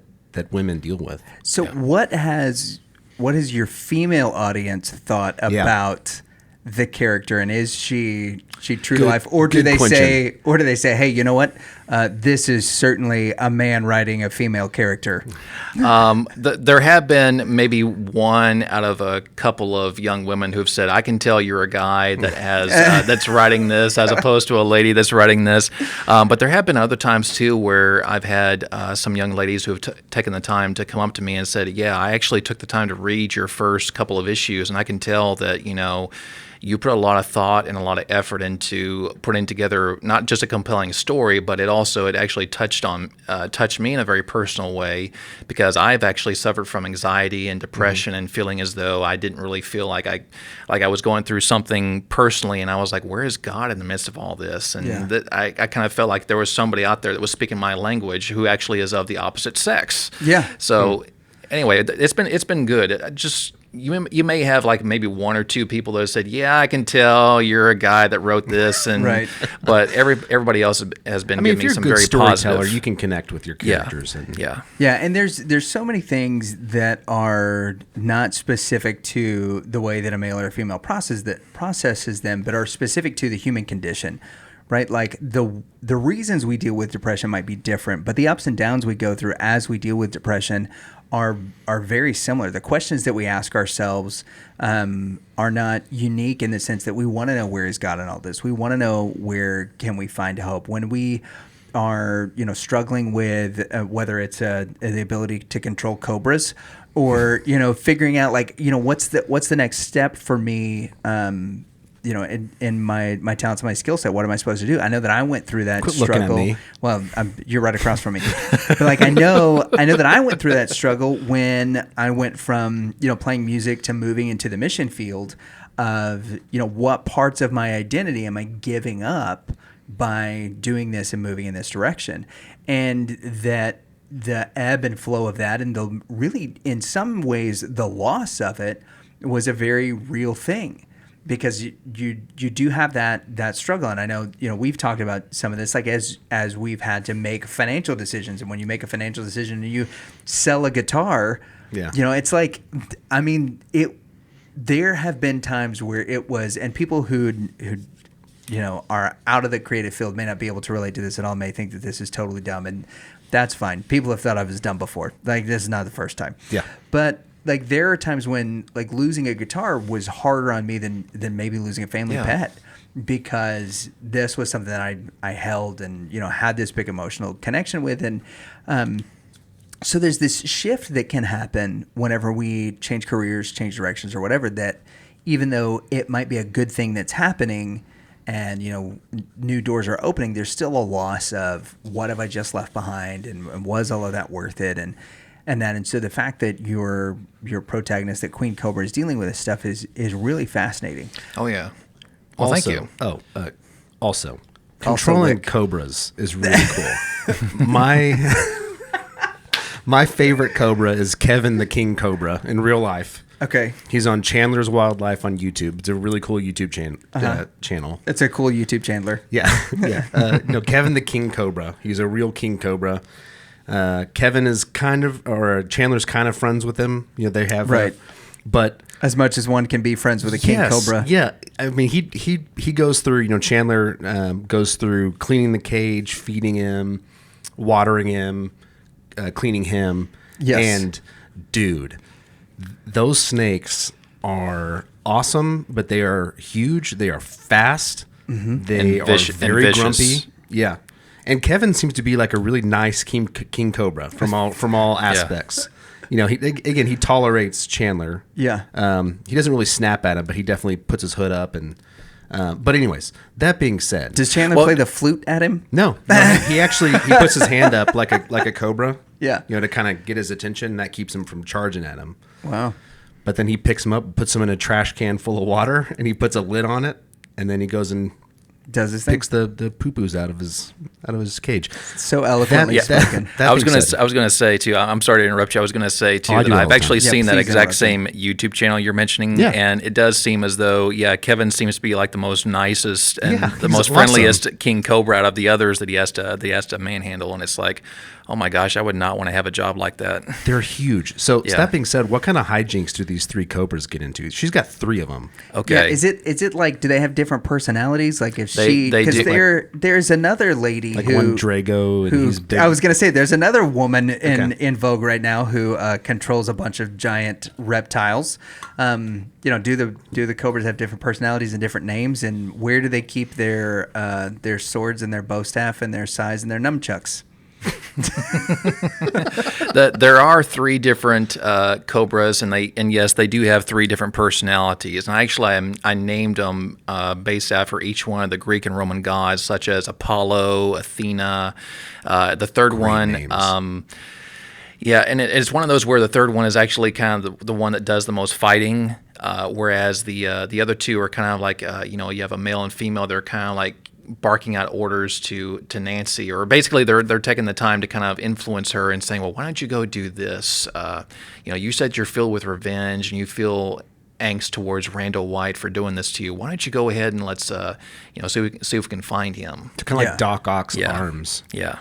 women deal with. So what has your female audience thought about the character, and is she true to life, or do they say, hey, you know what, this is certainly a man writing a female character? There have been maybe one out of a couple of young women who've said, I can tell you're a guy that has that's writing this as opposed to a lady that's writing this. But there have been other times too where I've had some young ladies who have taken the time to come up to me and said, yeah, I actually took the time to read your first couple of issues, and I can tell that, you know, you put a lot of thought and a lot of effort into putting together not just a compelling story, but it actually touched me in a very personal way, because I've actually suffered from anxiety and depression and feeling as though I didn't really feel like I was going through something personally, and I was like, where is God in the midst of all this? And that I kind of felt like there was somebody out there that was speaking my language who actually is of the opposite sex. Yeah. So anyway, it's been good. You may have like maybe 1 or 2 people that have said, yeah, I can tell you're a guy that wrote this, and but everybody else has been giving me some very positive. If you're a good storyteller, you can connect with your characters. And there's so many things that are not specific to the way that a male or a female processes them, but are specific to the human condition. right? Like the reasons we deal with depression might be different, but the ups and downs we go through as we deal with depression are very similar. The questions that we ask ourselves are not unique in the sense that we want to know, where is God in all this? We want to know, where can we find hope when we are, struggling with whether it's the ability to control cobras, or figuring out what's the next step for me, in my talents, my skill set. What am I supposed to do? I know that I went through that struggle. Looking at me. Well, you're right across from me, but I know that I went through that struggle when I went from playing music to moving into the mission field of what parts of my identity am I giving up by doing this and moving in this direction, and that the ebb and flow of that, and the really, in some ways, the loss of it was a very real thing, because you do have that struggle. And I know we've talked about some of this, like as we've had to make financial decisions, and when you make a financial decision and you sell a guitar, it's like, I mean, there have been times where it was, and people who are out of the creative field may not be able to relate to this at all, may think that this is totally dumb, and that's fine. People have thought I was dumb before. Like, this is not the first time. Yeah. But there are times when losing a guitar was harder on me than maybe losing a family pet, because this was something that I held and had this big emotional connection with, and so there's this shift that can happen whenever we change careers, change directions, or whatever, that even though it might be a good thing that's happening, and new doors are opening, there's still a loss of what have I just left behind, and was all of that worth it, and so the fact that your protagonist, that Queen Cobra, is dealing with this stuff is really fascinating. Oh yeah. Well, also, thank you. Also, controlling cobras is really cool. My favorite Cobra is Kevin the King Cobra in real life. Okay. He's on Chandler's Wildlife on YouTube. It's a really cool YouTube channel. It's a cool YouTube Chandler. Yeah. Kevin the King Cobra. He's a real King Cobra. Kevin is Chandler's kind of friends with him. They have right. But as much as one can be friends with a King Cobra. Yeah. I mean, he goes through, Chandler goes through cleaning the cage, feeding him, watering him, cleaning him. Yes. And dude, those snakes are awesome, but they are huge. They are fast. Mm-hmm. They are very grumpy. Yeah. And Kevin seems to be like a really nice King Cobra from all aspects. He tolerates Chandler. Yeah. He doesn't really snap at him, but he definitely puts his hood up. And but anyways, that being said, does Chandler play the flute at him? No. He puts his hand up like a cobra. Yeah. To kind of get his attention. And that keeps him from charging at him. Wow. But then he picks him up, puts him in a trash can full of water, and he puts a lid on it, and then he goes and does his thing? Picks the poo-poos out of his cage. So eloquently spoken. I was gonna say too. I'm sorry to interrupt you. I was gonna say too that I've actually seen that exact same YouTube channel you're mentioning, and it does seem as though Kevin seems to be like the most nicest and the most friendliest King Cobra out of the others that he has to manhandle, and it's like, oh my gosh, I would not want to have a job like that. They're huge. So that being said, what kind of hijinks do these three Cobras get into? She's got 3 of them. Okay. Yeah, is it like, do they have different personalities? Like if because there's another lady like who one Drago, and he's big. I was gonna say there's another woman in vogue right now who controls a bunch of giant reptiles. Do the Cobras have different personalities and different names? And where do they keep their swords and their bow staff and their sais and their nunchucks? There are 3 different Cobras, and yes, they do have 3 different personalities. And actually, I named them based after each one of the Greek and Roman gods, such as Apollo, Athena. The third Great one, names. and it's one of those where the third one is actually kind of the one that does the most fighting, whereas the other 2 are kind of like you have a male and female. They're kind of like barking out orders to Nancy, or basically they're taking the time to kind of influence her and saying, well, why don't you go do this? You said you're filled with revenge and you feel angst towards Randall White for doing this to you. Why don't you go ahead and let's see if we can find him? To kind of like Doc Ock's arms. Yeah.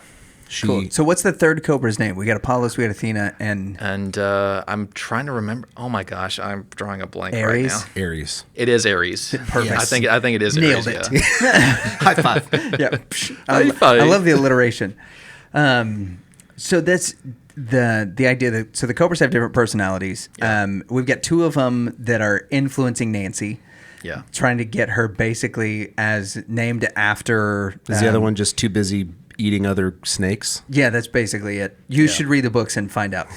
Cool. So what's the third Cobra's name? We got Apollos, we got Athena, and I'm trying to remember. Oh my gosh, I'm drawing a blank Ares? right now. Ares. It is Ares. Perfect. Yes. I think it is Nailed Ares. it. Yeah. High five. Yeah. High five. I love the alliteration. So that's the idea that the Cobras have different personalities. Yeah. We've got two of them that are influencing Nancy. Yeah. Trying to get her basically as named after. Is the other one just too busy eating other snakes? Yeah, that's basically it. You should read the books and find out.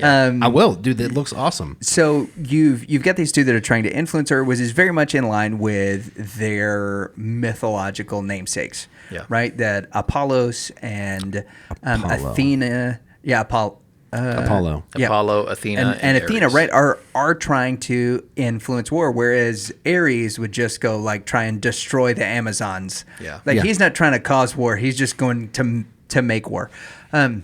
I will, dude. That looks awesome. So you've got these two that are trying to influence her, which is very much in line with their mythological namesakes. Yeah. Right. That Apollos and Apollo. Athena. Yeah, Apollo. Yeah. Apollo, Athena, and Athena, Ares. right, are trying to influence war, whereas Ares would just go like try and destroy the Amazons. Yeah. Like Yeah. he's not trying to cause war; he's just going to make war. Yeah,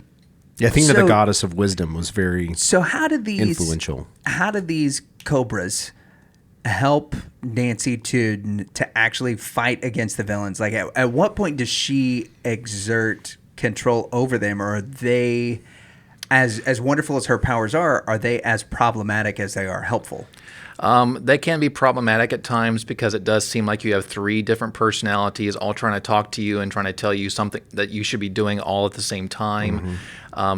Athena, So- the goddess of wisdom, was very So how did these influential. How did these Cobras help Nancy to actually fight against the villains? Like at what point does she exert control over them, or are they? As wonderful as her powers are they as problematic as they are helpful? They can be problematic at times because it does seem like you have three different personalities all trying to talk to you and trying to tell you something that you should be doing all at the same time.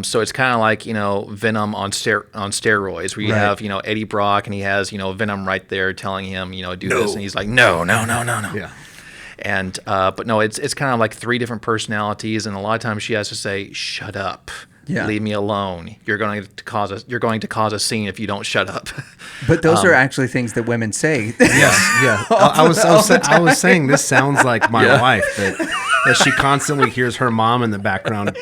So it's kind of like, Venom on steroids where you have, Eddie Brock and he has, Venom right there telling him, do this. And he's like, no. Yeah. And but no, it's kind of like three different personalities. And a lot of times she has to say, shut up. Yeah. Leave me alone. You're going to cause a scene if you don't shut up. But those are actually things that women say. Yeah. I was saying this sounds like my wife that she constantly hears her mom in the background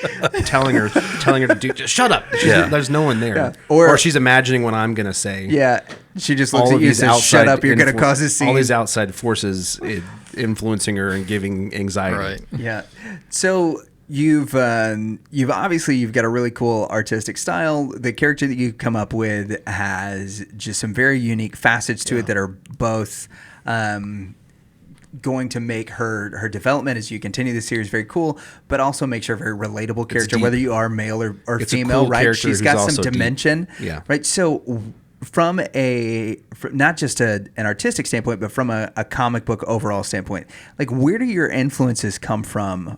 telling her to do just shut up. There's no one there. Yeah. Or she's imagining what I'm gonna say. Yeah, she just looks All at of you and these says, "Shut outside up! You're going to cause a scene." All these outside forces influencing her and giving anxiety. Right. Yeah. So you've got a really cool artistic style. The character that you come up with has just some very unique facets to it that are both going to make her development as you continue the series very cool, but also makes her a very relatable character, deep. whether you are male or It's a female, cool right? character She's who's got some also deep. dimension. Yeah. Right. So from not just an artistic standpoint, but from a comic book overall standpoint, like where do your influences come from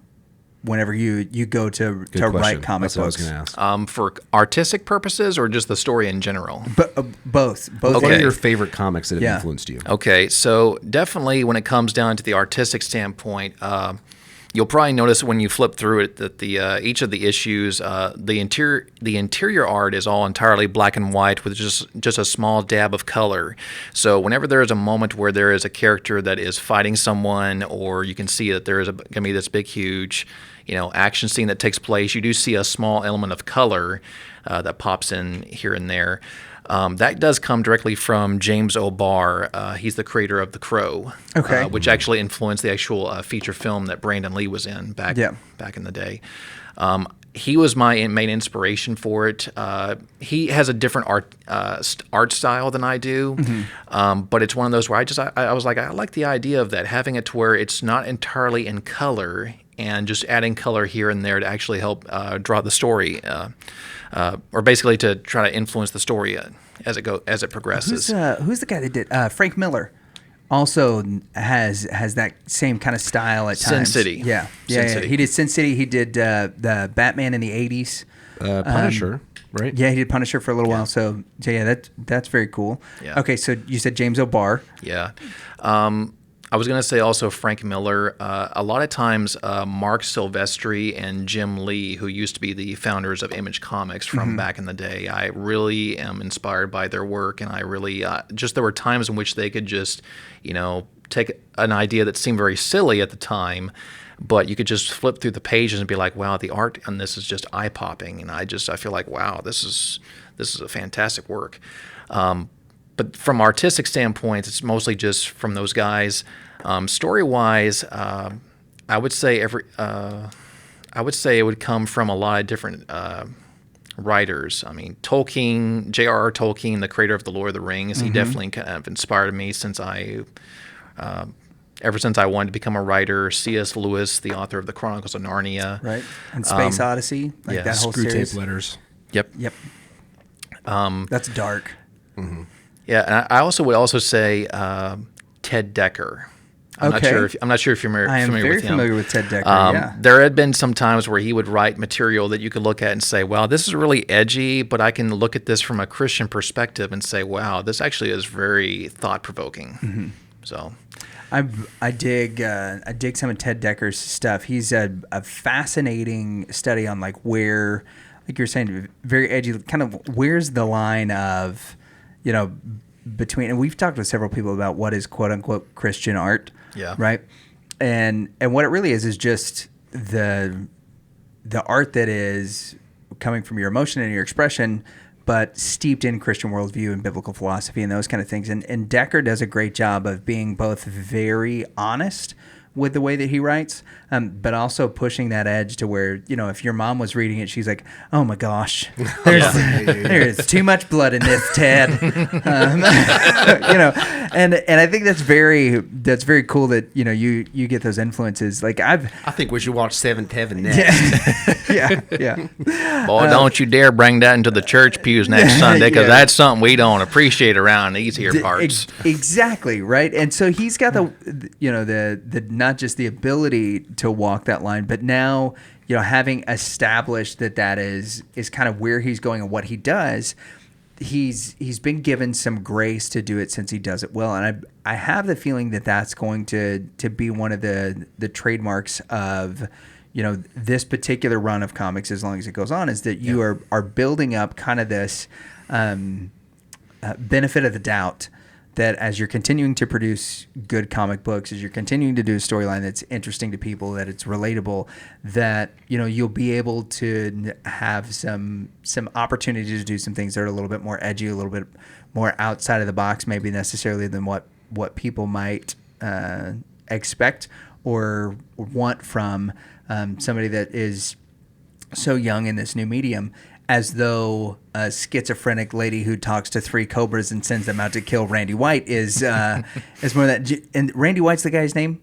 whenever you go to write comic That's what I was books? going to ask. For artistic purposes or just the story in general? But both. What Okay. are your favorite comics that have Yeah. influenced you? Okay, so definitely when it comes down to the artistic standpoint, you'll probably notice when you flip through it that each of the issues, the interior art is all entirely black and white with just a small dab of color. So whenever there is a moment where there is a character that is fighting someone, or you can see that there is going to be this big, huge, action scene that takes place, you do see a small element of color that pops in here and there. That does come directly from James O'Barr. He's the creator of The Crow, Okay. which actually influenced the actual feature film that Brandon Lee was in back in the day. He was my main inspiration for it. He has a different art style than I do, but it's one of those where I was like, I like the idea of that, having it to where it's not entirely in color and just adding color here and there to actually help draw the story. Or basically to try to influence the story as it progresses. Who's the guy that did Frank Miller? Also has that same kind of style at Sin times. City. Yeah. Sin City. He did Sin City. He did the Batman in the 80s. Punisher, right? Yeah, he did Punisher for a little while. So yeah, that's very cool. Yeah. Okay, so you said James O'Barr. Yeah. I was going to say also Frank Miller. A lot of times, Mark Silvestri and Jim Lee, who used to be the founders of Image Comics from back in the day, I really am inspired by their work, and I really there were times in which they could just, take an idea that seemed very silly at the time, but you could just flip through the pages and be like, wow, the art on this is just eye-popping, and I feel like, wow, this is a fantastic work. But from artistic standpoints, it's mostly just from those guys. Story-wise, I would say it would come from a lot of different writers. I mean, Tolkien, J.R.R. Tolkien, the creator of the Lord of the Rings, he definitely kind of inspired me since I ever since I wanted to become a writer. C.S. Lewis, the author of the Chronicles of Narnia. Right. And Space Odyssey. Like that whole Screw series. tape letters. Yep. That's dark. Mm-hmm. Yeah, and I also would also say Ted Dekker. I'm not sure if you're familiar with him. I am very familiar with Ted Dekker. There had been some times where he would write material that you could look at and say, "Wow, this is really edgy," but I can look at this from a Christian perspective and say, "Wow, this actually is very thought-provoking." Mm-hmm. So, I dig some of Ted Decker's stuff. He's a fascinating study on like where, like you're saying, very edgy. Kind of where's the line of, between, and we've talked with several people about what is quote unquote Christian art. Yeah. Right. And what it really is just the art that is coming from your emotion and your expression, but steeped in Christian worldview and biblical philosophy and those kind of things. And Dekker does a great job of being both very honest with the way that he writes, but also pushing that edge to where, if your mom was reading it, she's like, "Oh my gosh, there's too much blood in this, Ted." And I think that's very cool that, you get those influences. Like I think we should watch Seventh Heaven next. Yeah. Boy, don't you dare bring that into the church pews next Sunday, because that's something we don't appreciate around these here parts. Exactly, right? And so he's got the not just the ability to walk that line, but now, having established that is kind of where he's going and what he does, he's been given some grace to do it since he does it well. And I have the feeling that that's going to be one of the trademarks of, this particular run of comics, as long as it goes on, is that you are building up kind of this benefit of the doubt that as you're continuing to produce good comic books, as you're continuing to do a storyline that's interesting to people, that it's relatable, that you'll be able to have some opportunity to do some things that are a little bit more edgy, a little bit more outside of the box, maybe necessarily than what people might expect or want from somebody that is so young in this new medium. As though a schizophrenic lady who talks to 3 Cobras and sends them out to kill Randy White is more of that. And Randy White's the guy's name?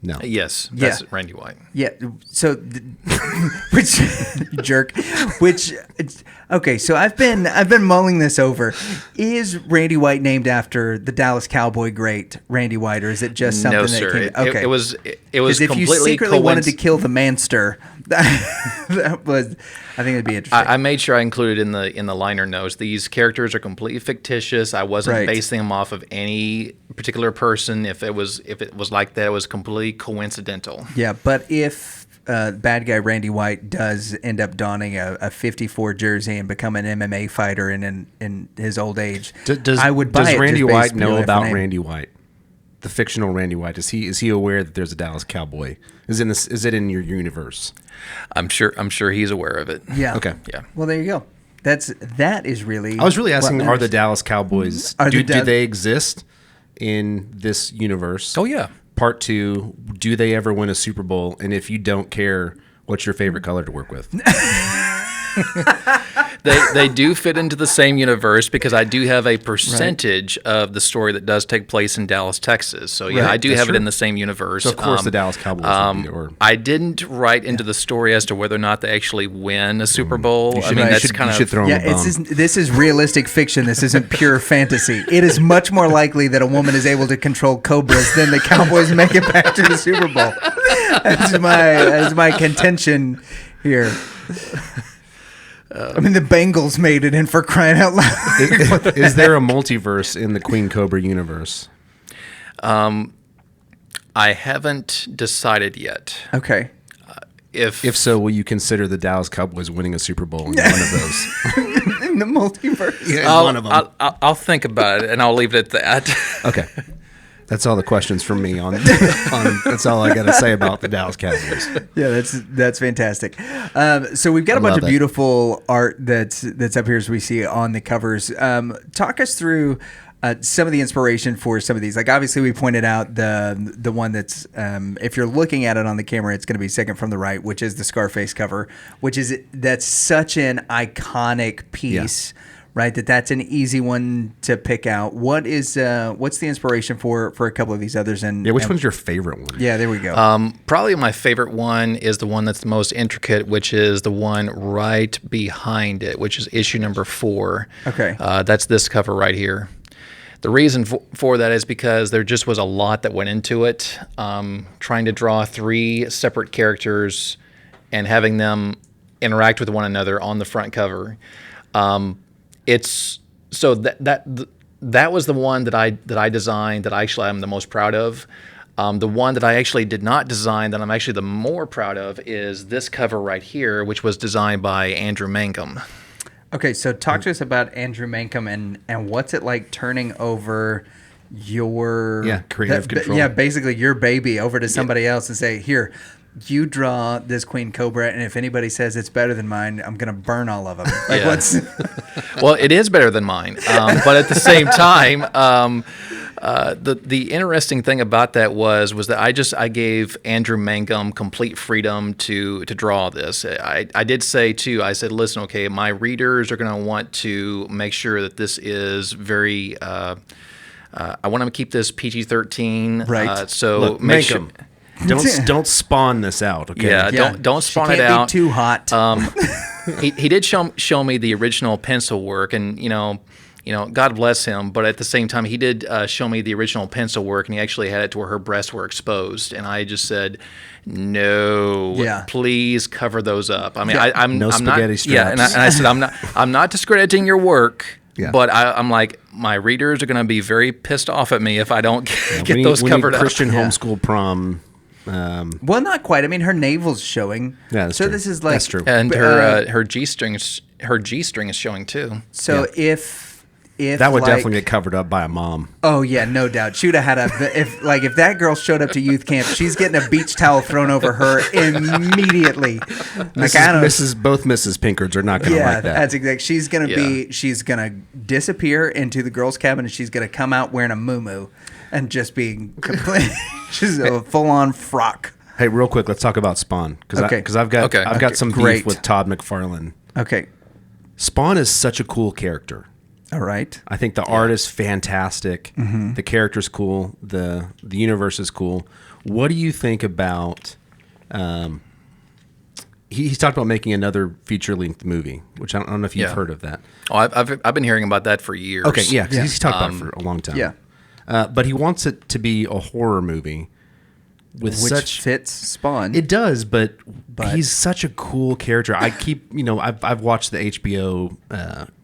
No. Yes, that's Randy White. Yeah. So, which jerk? Which okay. So I've been mulling this over. Is Randy White named after the Dallas Cowboy great Randy White, or is it just something No, that sir. came? Okay. It was if completely you secretly wanted to kill the Manster, that was. I think it'd be interesting. I made sure I included in the liner notes. These characters are completely fictitious. I wasn't basing them off of any particular person. If it was like that, it was completely coincidental. Yeah, but if bad guy Randy White does end up donning a 54 jersey and become an MMA fighter in his old age, I would buy it. Does Randy just White based know purely off the about name. Randy White? The fictional Randy White, is he aware that there's a Dallas Cowboy? Is it in your universe? I'm sure he's aware of it. Yeah. Okay. Yeah. Well, there you go. That is really. I was really asking: what are the matters. Dallas Cowboys? Do they exist in this universe? Oh yeah. Part 2: do they ever win a Super Bowl? And if you don't care, what's your favorite color to work with? They do fit into the same universe because I do have a percentage of the story that does take place in Dallas, Texas. So yeah, I do have it in the same universe. So of course the Dallas Cowboys would be, or I didn't write into the story as to whether or not they actually win a Super Bowl. you I should, mean, you that's should, kind you of should throw them a bone. This is realistic fiction. This isn't pure fantasy. It is much more likely that a woman is able to control Cobras than the Cowboys make it back to the Super Bowl. That's my contention here. I mean, the Bengals made it in, for crying out loud. Is there a multiverse in the Queen Cobra universe? I haven't decided yet. Okay. If so, will you consider the Dallas Cowboys winning a Super Bowl in one of those? In the multiverse. Yeah, one of them. I'll think about it and I'll leave it at that. Okay. That's all the questions from me on that's all I got to say about the Dallas Cowboys. Yeah, that's fantastic. So we've got a bunch of beautiful art that's up here as we see on the covers. Talk us through some of the inspiration for some of these. Like obviously we pointed out the one that's if you're looking at it on the camera, it's going to be second from the right, which is the Scarface cover, that's such an iconic piece. Yeah. right? That's an easy one to pick out. What's the inspiration for a couple of these others? And which one's your favorite one? Yeah, there we go. Probably my favorite one is the one that's the most intricate, which is the one right behind it, which is issue number 4. Okay. That's this cover right here. The reason for that is because there just was a lot that went into it. Trying to draw 3 separate characters and having them interact with one another on the front cover. It's so that was the one that I designed that actually I'm the most proud of. The one that I actually did not design that I'm actually the more proud of is this cover right here, which was designed by Andrew Mangum. Okay, so talk to us about Andrew Mangum and what's it like turning over your creative control. Basically your baby over to somebody else and say, here, you draw this Queen Cobra, and if anybody says it's better than mine, I'm gonna burn all of them. Like what's? Well, it is better than mine, but at the same time, the interesting thing about that was that I gave Andrew Mangum complete freedom to draw this. I did say too. I said, listen, okay, my readers are gonna want to make sure that this is very. I want to keep this PG-13. Right. So look, make sure. Don't spawn this out, okay? Yeah, don't spawn it out. Be too hot. He did show me the original pencil work, and God bless him. But at the same time, he did show me the original pencil work, and he actually had it to where her breasts were exposed. And I just said, no, please cover those up. I mean, I'm no I'm spaghetti not, straps. Yeah, and I said I'm not discrediting your work. Yeah. But I'm like, my readers are going to be very pissed off at me if I don't get those covered up. Christian homeschool prom. Well, not quite. I mean, her navel's showing. Yeah, that's so true. This is like, that's true. And her G-string is showing too. So if that would definitely get covered up by a mom. Oh yeah, no doubt. She would have had if that girl showed up to youth camp, she's getting a beach towel thrown over her immediately. Both Mrs. Pinkards are not going to like that. That's exactly. She's gonna disappear into the girls' cabin, and she's gonna come out wearing a muumuu and just being complete. She's a full-on frock. Hey, real quick, let's talk about Spawn because I've got some beef with Todd McFarlane. Okay, Spawn is such a cool character. All right. I think the art is fantastic. Mm-hmm. The character's cool. The universe is cool. What do you think about? He's talked about making another feature-length movie, which I don't know if you've heard of that. Oh, I've been hearing about that for years. Okay, yeah, he's talked about it for a long time. Yeah, but he wants it to be a horror movie which fits Spawn. It does, but he's such a cool character. I keep, I've watched the HBO,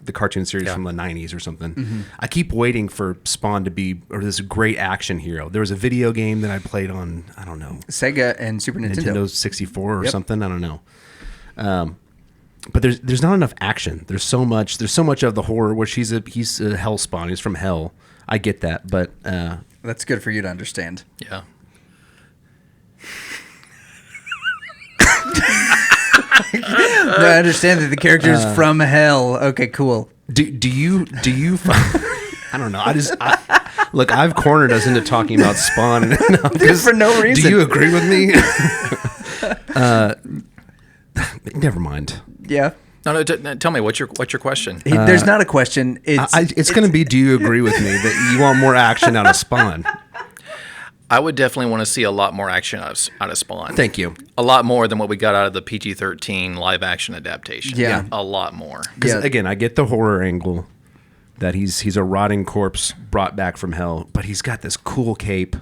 the cartoon series from the 90s or something. Mm-hmm. I keep waiting for Spawn to be this great action hero. There was a video game that I played on, I don't know, Sega and Super Nintendo 64 or something. I don't know. But there's not enough action. There's so much of the horror where he's a hell Spawn. He's from hell. I get that, but that's good for you to understand. Yeah. No, I understand that the character is from hell. Okay, cool. Do you I don't know. Look, I've cornered us into talking about Spawn just for no reason. Do you agree with me? Never mind. Yeah. No. Tell me what's your question? There's not a question. It's going to be. Do you agree with me that you want more action out of Spawn? I would definitely want to see a lot more action out of Spawn. Thank you. A lot more than what we got out of the PG-13 live action adaptation. Yeah. A lot more. Because again, I get the horror angle that he's a rotting corpse brought back from hell, but he's got this cool cape,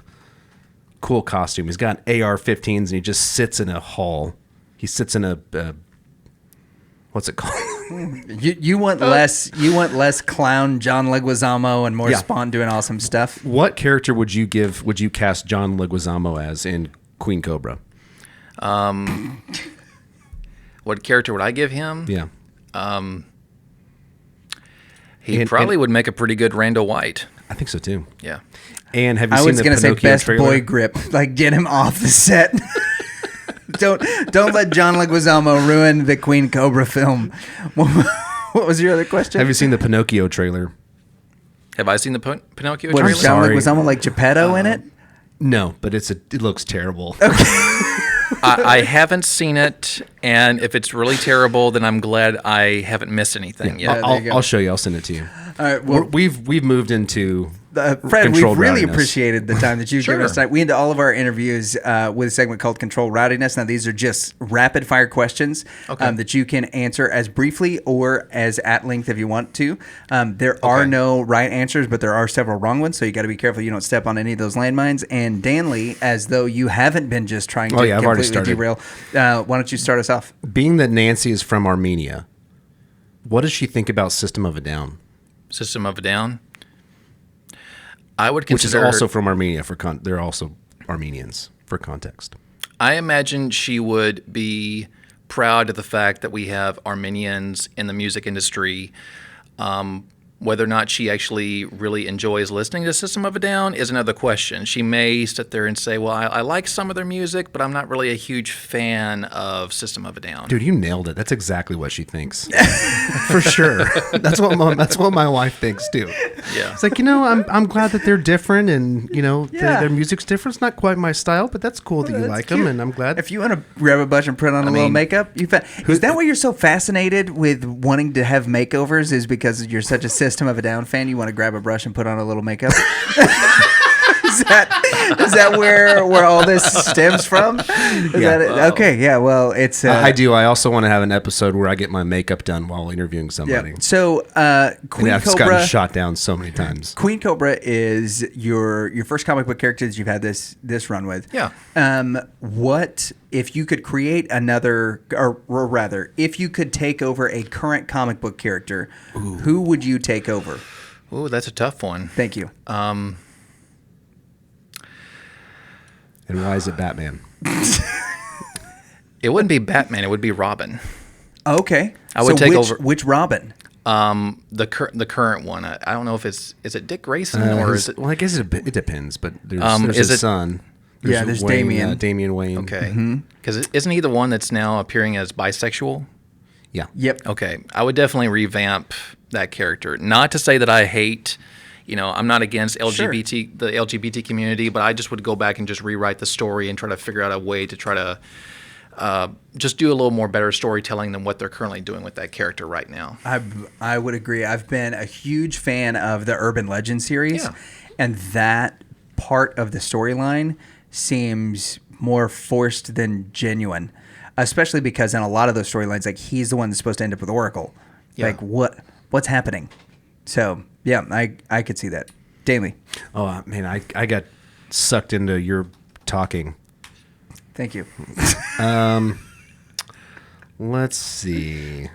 cool costume. He's got AR-15s and he just sits in a hall. He sits in a what's it called? You want less clown John Leguizamo and more Spawn doing awesome stuff. What character would you cast John Leguizamo as in Queen Cobra? What character would I give him? Yeah. He probably would make a pretty good Randall White. I think so too. Yeah. And have you I seen was the going to say Pinocchio best trailer? boy grip, like get him off the set. Don't let John Leguizamo ruin the Queen Cobra film. What was your other question? Have you seen the Pinocchio trailer? Have I seen the Pinocchio What, trailer? is John Leguizamo like Geppetto in it? No, but it looks terrible. Okay. I haven't seen it, and if it's really terrible, then I'm glad I haven't missed anything yet. I'll show you. I'll send it to you. All right. Well, We've moved into Fred, we controlled really rowdiness. appreciated the time that you've given Sure. us tonight. We end all of our interviews with a segment called Control Rowdiness. Now, these are just rapid fire questions that you can answer as briefly or as at length if you want to. There are no right answers, but there are several wrong ones, so you got to be careful you don't step on any of those landmines. And Danley, as though you haven't been just trying to I've already completely started. derail, why don't you start us off? Being that Nancy is from Armenia, what does she think about System of a Down? System of a Down. I would Which is consider also from Armenia. They're also Armenians for context. I imagine she would be proud of the fact that we have Armenians in the music industry. Whether or not she actually really enjoys listening to System of a Down is another question. She may sit there and say, well, I like some of their music, but I'm not really a huge fan of System of a Down. Dude, you nailed it. That's exactly what she thinks. For sure. That's what my wife thinks too. Yeah. It's like, I'm glad that they're different and, their music's different. It's not quite my style, but that's cool that you like them, and I'm glad. If you want to grab a bunch and put on a little makeup, is that why you're so fascinated with wanting to have makeovers? Is because you're such a System of a Down fan? You want to grab a brush and put on a little makeup? Is that where all this stems from? Okay, yeah. Well, it's. I do. I also want to have an episode where I get my makeup done while interviewing somebody. Yeah. So, Queen I've Cobra. gotten shot down so many times. Queen Cobra is your first comic book character that you've had this run with. Yeah. What if you could create another, or rather, if you could take over a current comic book character, who would you take over? Ooh, that's a tough one. Thank you. And why is it Batman? It wouldn't be Batman. It would be Robin. Okay. I would take over. Which Robin? The current one. I don't know if is it Dick Grayson or is it? Well, I guess it depends. But there's his son. There's Wayne, Damian Wayne. Okay. Because isn't he the one that's now appearing as bisexual? Yeah. Yep. Okay. I would definitely revamp that character. Not to say that I hate. I'm not against the LGBT community, but I just would go back and just rewrite the story and try to figure out a way to try to just do a little more better storytelling than what they're currently doing with that character right now. I would agree. I've been a huge fan of the Urban Legend series, and that part of the storyline seems more forced than genuine, especially because in a lot of those storylines, like he's the one that's supposed to end up with Oracle. Yeah. Like what's happening? So yeah, I could see that. Daily. Oh man, I got sucked into your talking. Thank you. Let's see.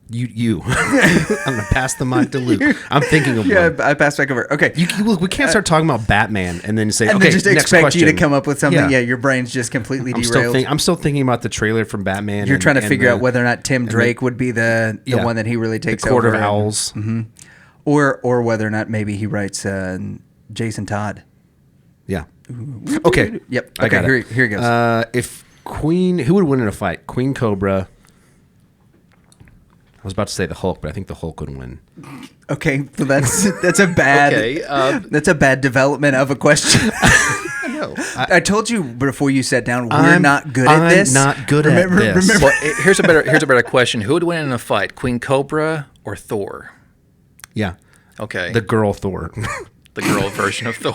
You. I'm gonna pass the mic to Luke. I'm thinking of one. I passed back over. Okay. Look, we can't start talking about Batman and then say, and okay, then just next expect question. you to come up with something. Yeah. Your brain's just completely I'm derailed. still thinking about the trailer from Batman. You're trying to figure out whether or not Tim Drake would be the one that he really takes the Court over. of Owls. Or whether or not maybe he writes Jason Todd. Yeah. Okay. Yep. I got here, it. Here it goes. Who would win in a fight? Queen Cobra. I was about to say the Hulk, but I think the Hulk would win. Okay, so that's a bad that's a bad development of a question. I know. I told you before you sat down, we're not good at this. I'm not good at this. Remember, Well, here's a better question. Who would win in a fight, Queen Cobra or Thor? Yeah. Okay. The girl Thor. The girl version of Thor.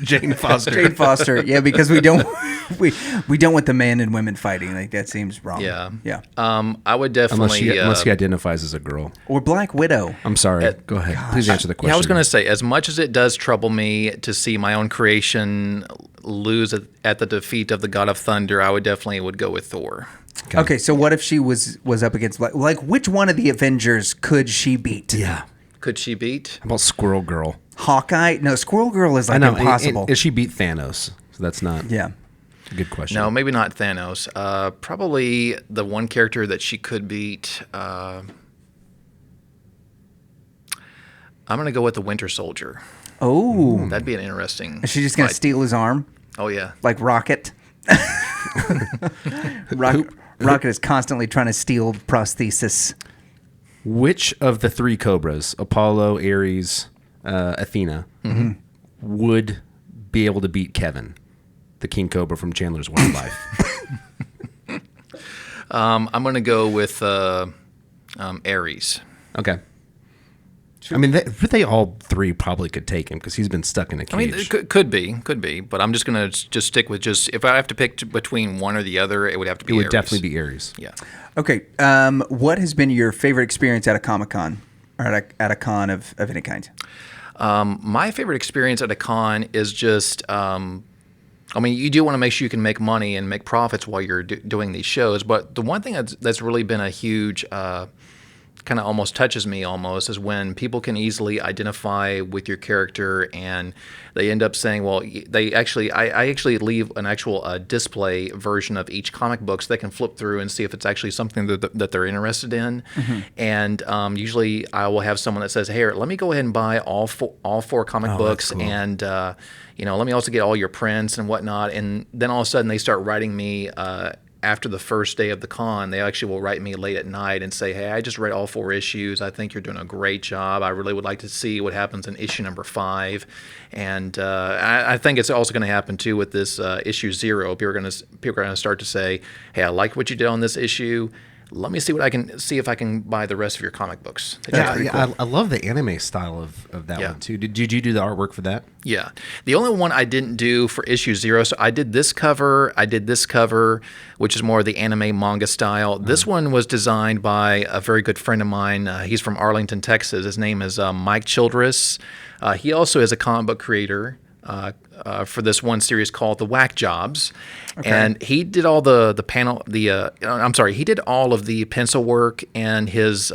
Jane Foster. Jane Foster. Yeah, because we don't want the men and women fighting. Like that seems wrong. Yeah. Yeah. I would definitely Unless she identifies as a girl. Or Black Widow. I'm sorry. Go ahead. Please answer the question. Yeah, I was going to say, as much as it does trouble me to see my own creation lose at the defeat of the God of Thunder, I would definitely go with Thor. Okay, so what if she was up against like which one of the Avengers could she beat? Yeah. Could she beat? How about Squirrel Girl? Hawkeye? No, Squirrel Girl is like impossible. And she beat Thanos, so that's not a good question. No, maybe not Thanos. Probably the one character that she could beat. I'm going to go with the Winter Soldier. Oh. That'd be an interesting. Is she just going to fight. steal his arm? Oh, yeah. Like Rocket? Rocket is constantly trying to steal prosthesis. Which of the three Cobras, Apollo, Ares, Athena, would be able to beat Kevin? the King Cobra from Chandler's Wildlife? I'm going to go with Ares. Okay. I mean, they all three probably could take him because he's been stuck in a cage. I mean, it could be, but I'm just going to just stick with if I have to pick between one or the other, it would have to be It would Ares. definitely be Ares. Yeah. Okay. What has been your favorite experience at a Comic-Con or at a con of any kind? My favorite experience at a con is just, I mean, you do want to make sure you can make money and make profits while you're doing these shows. But the one thing that's really been a huge, kind of almost touches me almost, is when people can easily identify with your character and they end up saying, well, I actually leave an actual display version of each comic book so they can flip through and see if it's actually something that they're interested in. Mm-hmm. And usually I will have someone that says, hey, let me go ahead and buy all four comic books, cool. And let me also get all your prints and whatnot. And then all of a sudden they start writing me after the first day of the con. They actually will write me late at night and say, hey, I just read all 4 issues. I think you're doing a great job. I really would like to see what happens in issue number 5. And I think it's also going to happen too with this issue 0. People are going to start to say, hey, I like what you did on this issue. Let me see if I can buy the rest of your comic books. Cool. I love the anime style of that one too. Did you do the artwork for that? Yeah. The only one I didn't do for issue 0, so I did this cover, which is more of the anime manga style. Mm-hmm. This one was designed by a very good friend of mine. He's from Arlington, Texas. His name is Mike Childress. He also is a comic book creator for this one series called The Whack Jobs. Okay. And he did all he did all of the pencil work, and his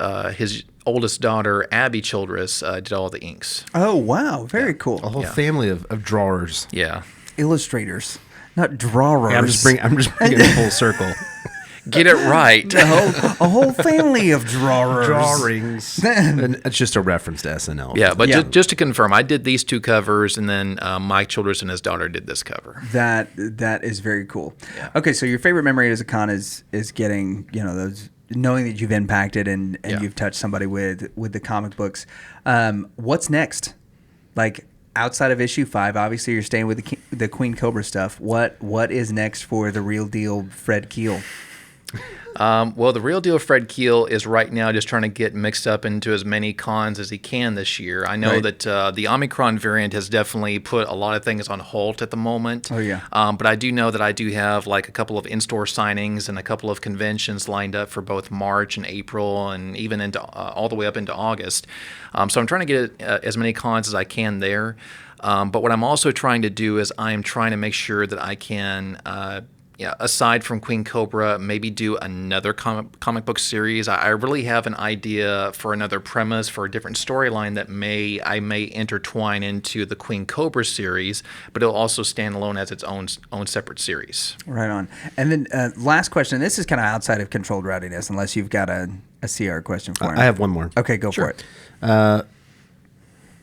oldest daughter, Abby Childress, did all the inks. Oh, wow. Very cool. A whole family of drawers. Yeah. Illustrators, not drawers. Yeah, I'm just bringing it full circle. Get it right. A whole family of drawers. Drawings. And it's just a reference to SNL. Yeah, but just to confirm, I did these 2 covers, and then Mike Childress and his daughter did this cover. That is very cool. Yeah. Okay, so your favorite memory as a con is getting, those, knowing that you've impacted and you've touched somebody with the comic books. What's next? Like, outside of issue 5, obviously you're staying with the Queen Cobra stuff. What is next for the Real Deal Fred Keel? Well, the Real Deal Fred Keel is right now just trying to get mixed up into as many cons as he can this year. I know that the Omicron variant has definitely put a lot of things on hold at the moment. Oh, yeah. But I do know that I do have like a couple of in-store signings and a couple of conventions lined up for both March and April, and even into all the way up into August. So I'm trying to get as many cons as I can there. But what I'm also trying to do is I'm trying to make sure that I can aside from Queen Cobra, maybe do another comic book series. I really have an idea for another premise for a different storyline that I may intertwine into the Queen Cobra series, but it'll also stand alone as its own separate series. Right on. And then last question. This is kind of outside of Controlled Rowdiness, unless you've got a CR question for him. I have one more. Okay, go for it.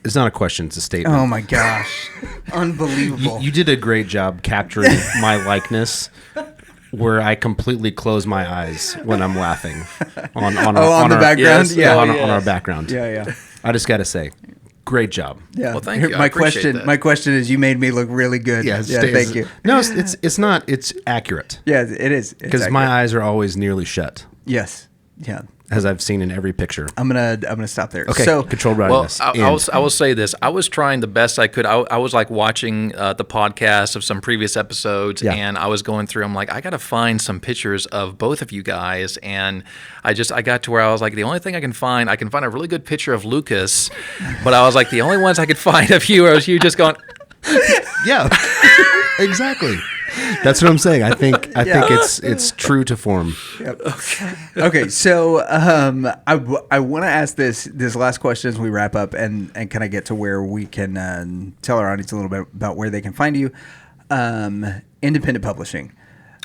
It's not a question, it's a statement. Oh my gosh. Unbelievable. You did a great job capturing my likeness, where I completely close my eyes when I'm laughing on the background? Yes, Yeah. on our background. Yeah. I just got to say, great job. Yeah. Well, thank you. My question is, you made me look really good. Yeah, thank you. No, it's not. It's accurate. Yeah, it is. Because my eyes are always nearly shut. Yes. Yeah. As I've seen in every picture. I'm gonna stop there. Okay. So Controlled Rowdiness. Well, I will say this. I was trying the best I could. I was like watching the podcast of some previous episodes, and I was going through. I'm like, I got to find some pictures of both of you guys, and I got to where I was like, the only thing I can find a really good picture of Lucas, but I was like, the only ones I could find of you was you just going. Yeah, exactly. That's what I'm saying. I think it's true to form. Yep. Okay. So I want to ask this last question as we wrap up and kind of get to where we can tell our audience a little bit about where they can find you. Independent publishing.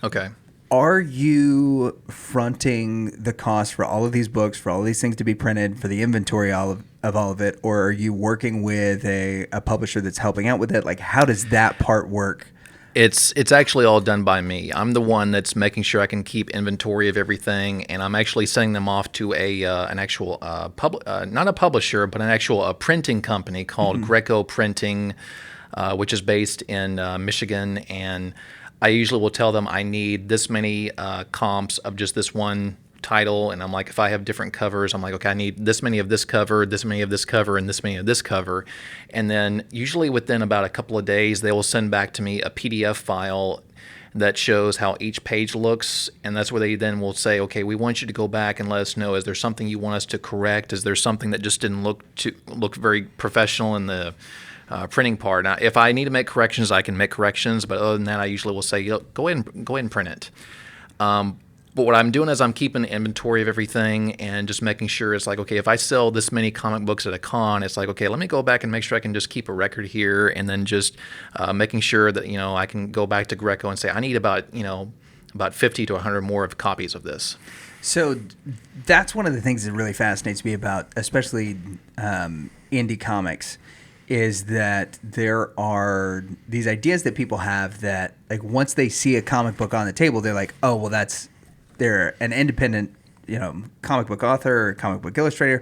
Okay. Are you fronting the cost for all of these books, for all of these things to be printed, for the inventory of all of it, or are you working with a publisher that's helping out with it? Like, how does that part work? It's actually all done by me. I'm the one that's making sure I can keep inventory of everything, and I'm actually sending them off to an actual not a publisher, but an actual printing company called Greco Printing. which is based in Michigan, and I usually will tell them I need this many comps of just this one title, and I'm like, if I have different covers, I'm like, okay, I need this many of this cover, this many of this cover, and this many of this cover. And then usually within about a couple of days, they will send back to me a PDF file that shows how each page looks, and that's where they then will say, okay, we want you to go back and let us know, is there something you want us to correct? Is there something that just didn't look very professional in the printing part? Now, if I need to make corrections, I can make corrections, but other than that, I usually will say, go ahead and print it. But what I'm doing is I'm keeping an inventory of everything and just making sure it's like, okay, if I sell this many comic books at a con, it's like, okay, let me go back and make sure I can just keep a record here, and then just making sure that, I can go back to Greco and say, I need about 50 to 100 more of copies of this. So that's one of the things that really fascinates me about, especially indie comics, is that there are these ideas that people have that, like, once they see a comic book on the table, they're like, oh, well, they're an independent, comic book author or comic book illustrator,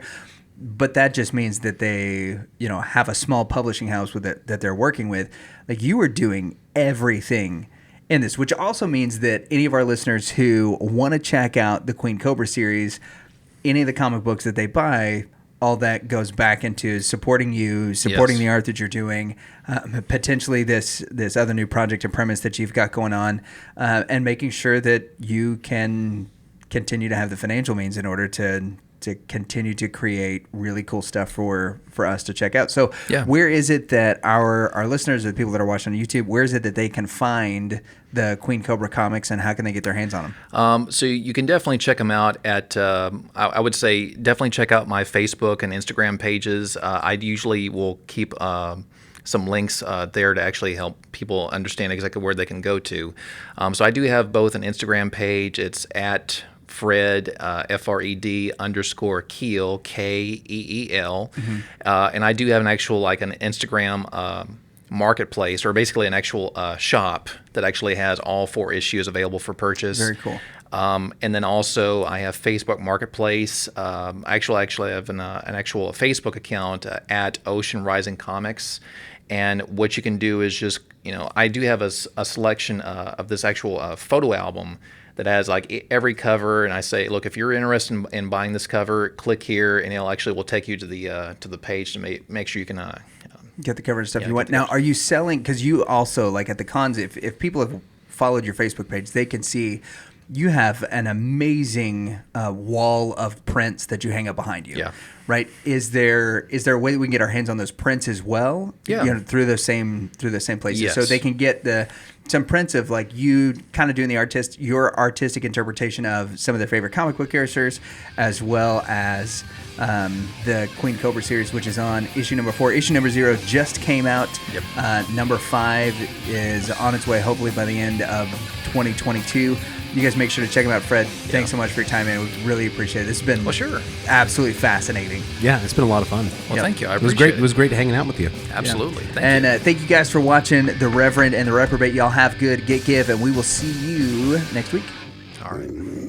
but that just means that they, have a small publishing house that they're working with. Like, you are doing everything in this, which also means that any of our listeners who want to check out the Queen Cobra series, any of the comic books that they buy, all that goes back into supporting you, supporting the art that you're doing, potentially this other new project and premise that you've got going on, and making sure that you can continue to have the financial means in order to continue to create really cool stuff for us to check out. So where is it that our listeners, or the people that are watching on YouTube, where is it that they can find the Queen Cobra comics, and how can they get their hands on them? So you can definitely check them out at, I would say definitely check out my Facebook and Instagram pages. I usually will keep some links there to actually help people understand exactly where they can go to. So I do have both an Instagram page. It's at Fred, Fred _ Keel, Keel. And I do have an actual, an Instagram marketplace, or basically an actual shop that actually has all 4 issues available for purchase. Very cool. And then also I have Facebook Marketplace. I actually have an actual Facebook account at Ocean Rising Comics. And what you can do is just, I do have a selection of this actual photo album that has every cover, and I say, look, if you're interested in buying this cover, click here, and will take you to the page to make sure you can get the cover and stuff you want. Now, are you selling? Because you also, at the cons, if people have followed your Facebook page, they can see you have an amazing wall of prints that you hang up behind you. Yeah. Right? Is there a way that we can get our hands on those prints as well? Yeah. Through the same places, Yes. so they can get some prints of you kind of doing your artistic interpretation of some of their favorite comic book characters, as well as the Queen Cobra series, which is on issue number 4. Issue number 0 just came out. Yep. Number 5 is on its way, hopefully by the end of 2022. You guys make sure to check them out. Fred, thanks so much for your time, man. We really appreciate it. This has been absolutely fascinating. Yeah, it's been a lot of fun. Well, thank you. I It was appreciate great. It was great hanging out with you. Absolutely. Thank you. And thank you guys for watching The Reverend and the Reprobate. Y'all have good, get give, and we will see you next week. All right.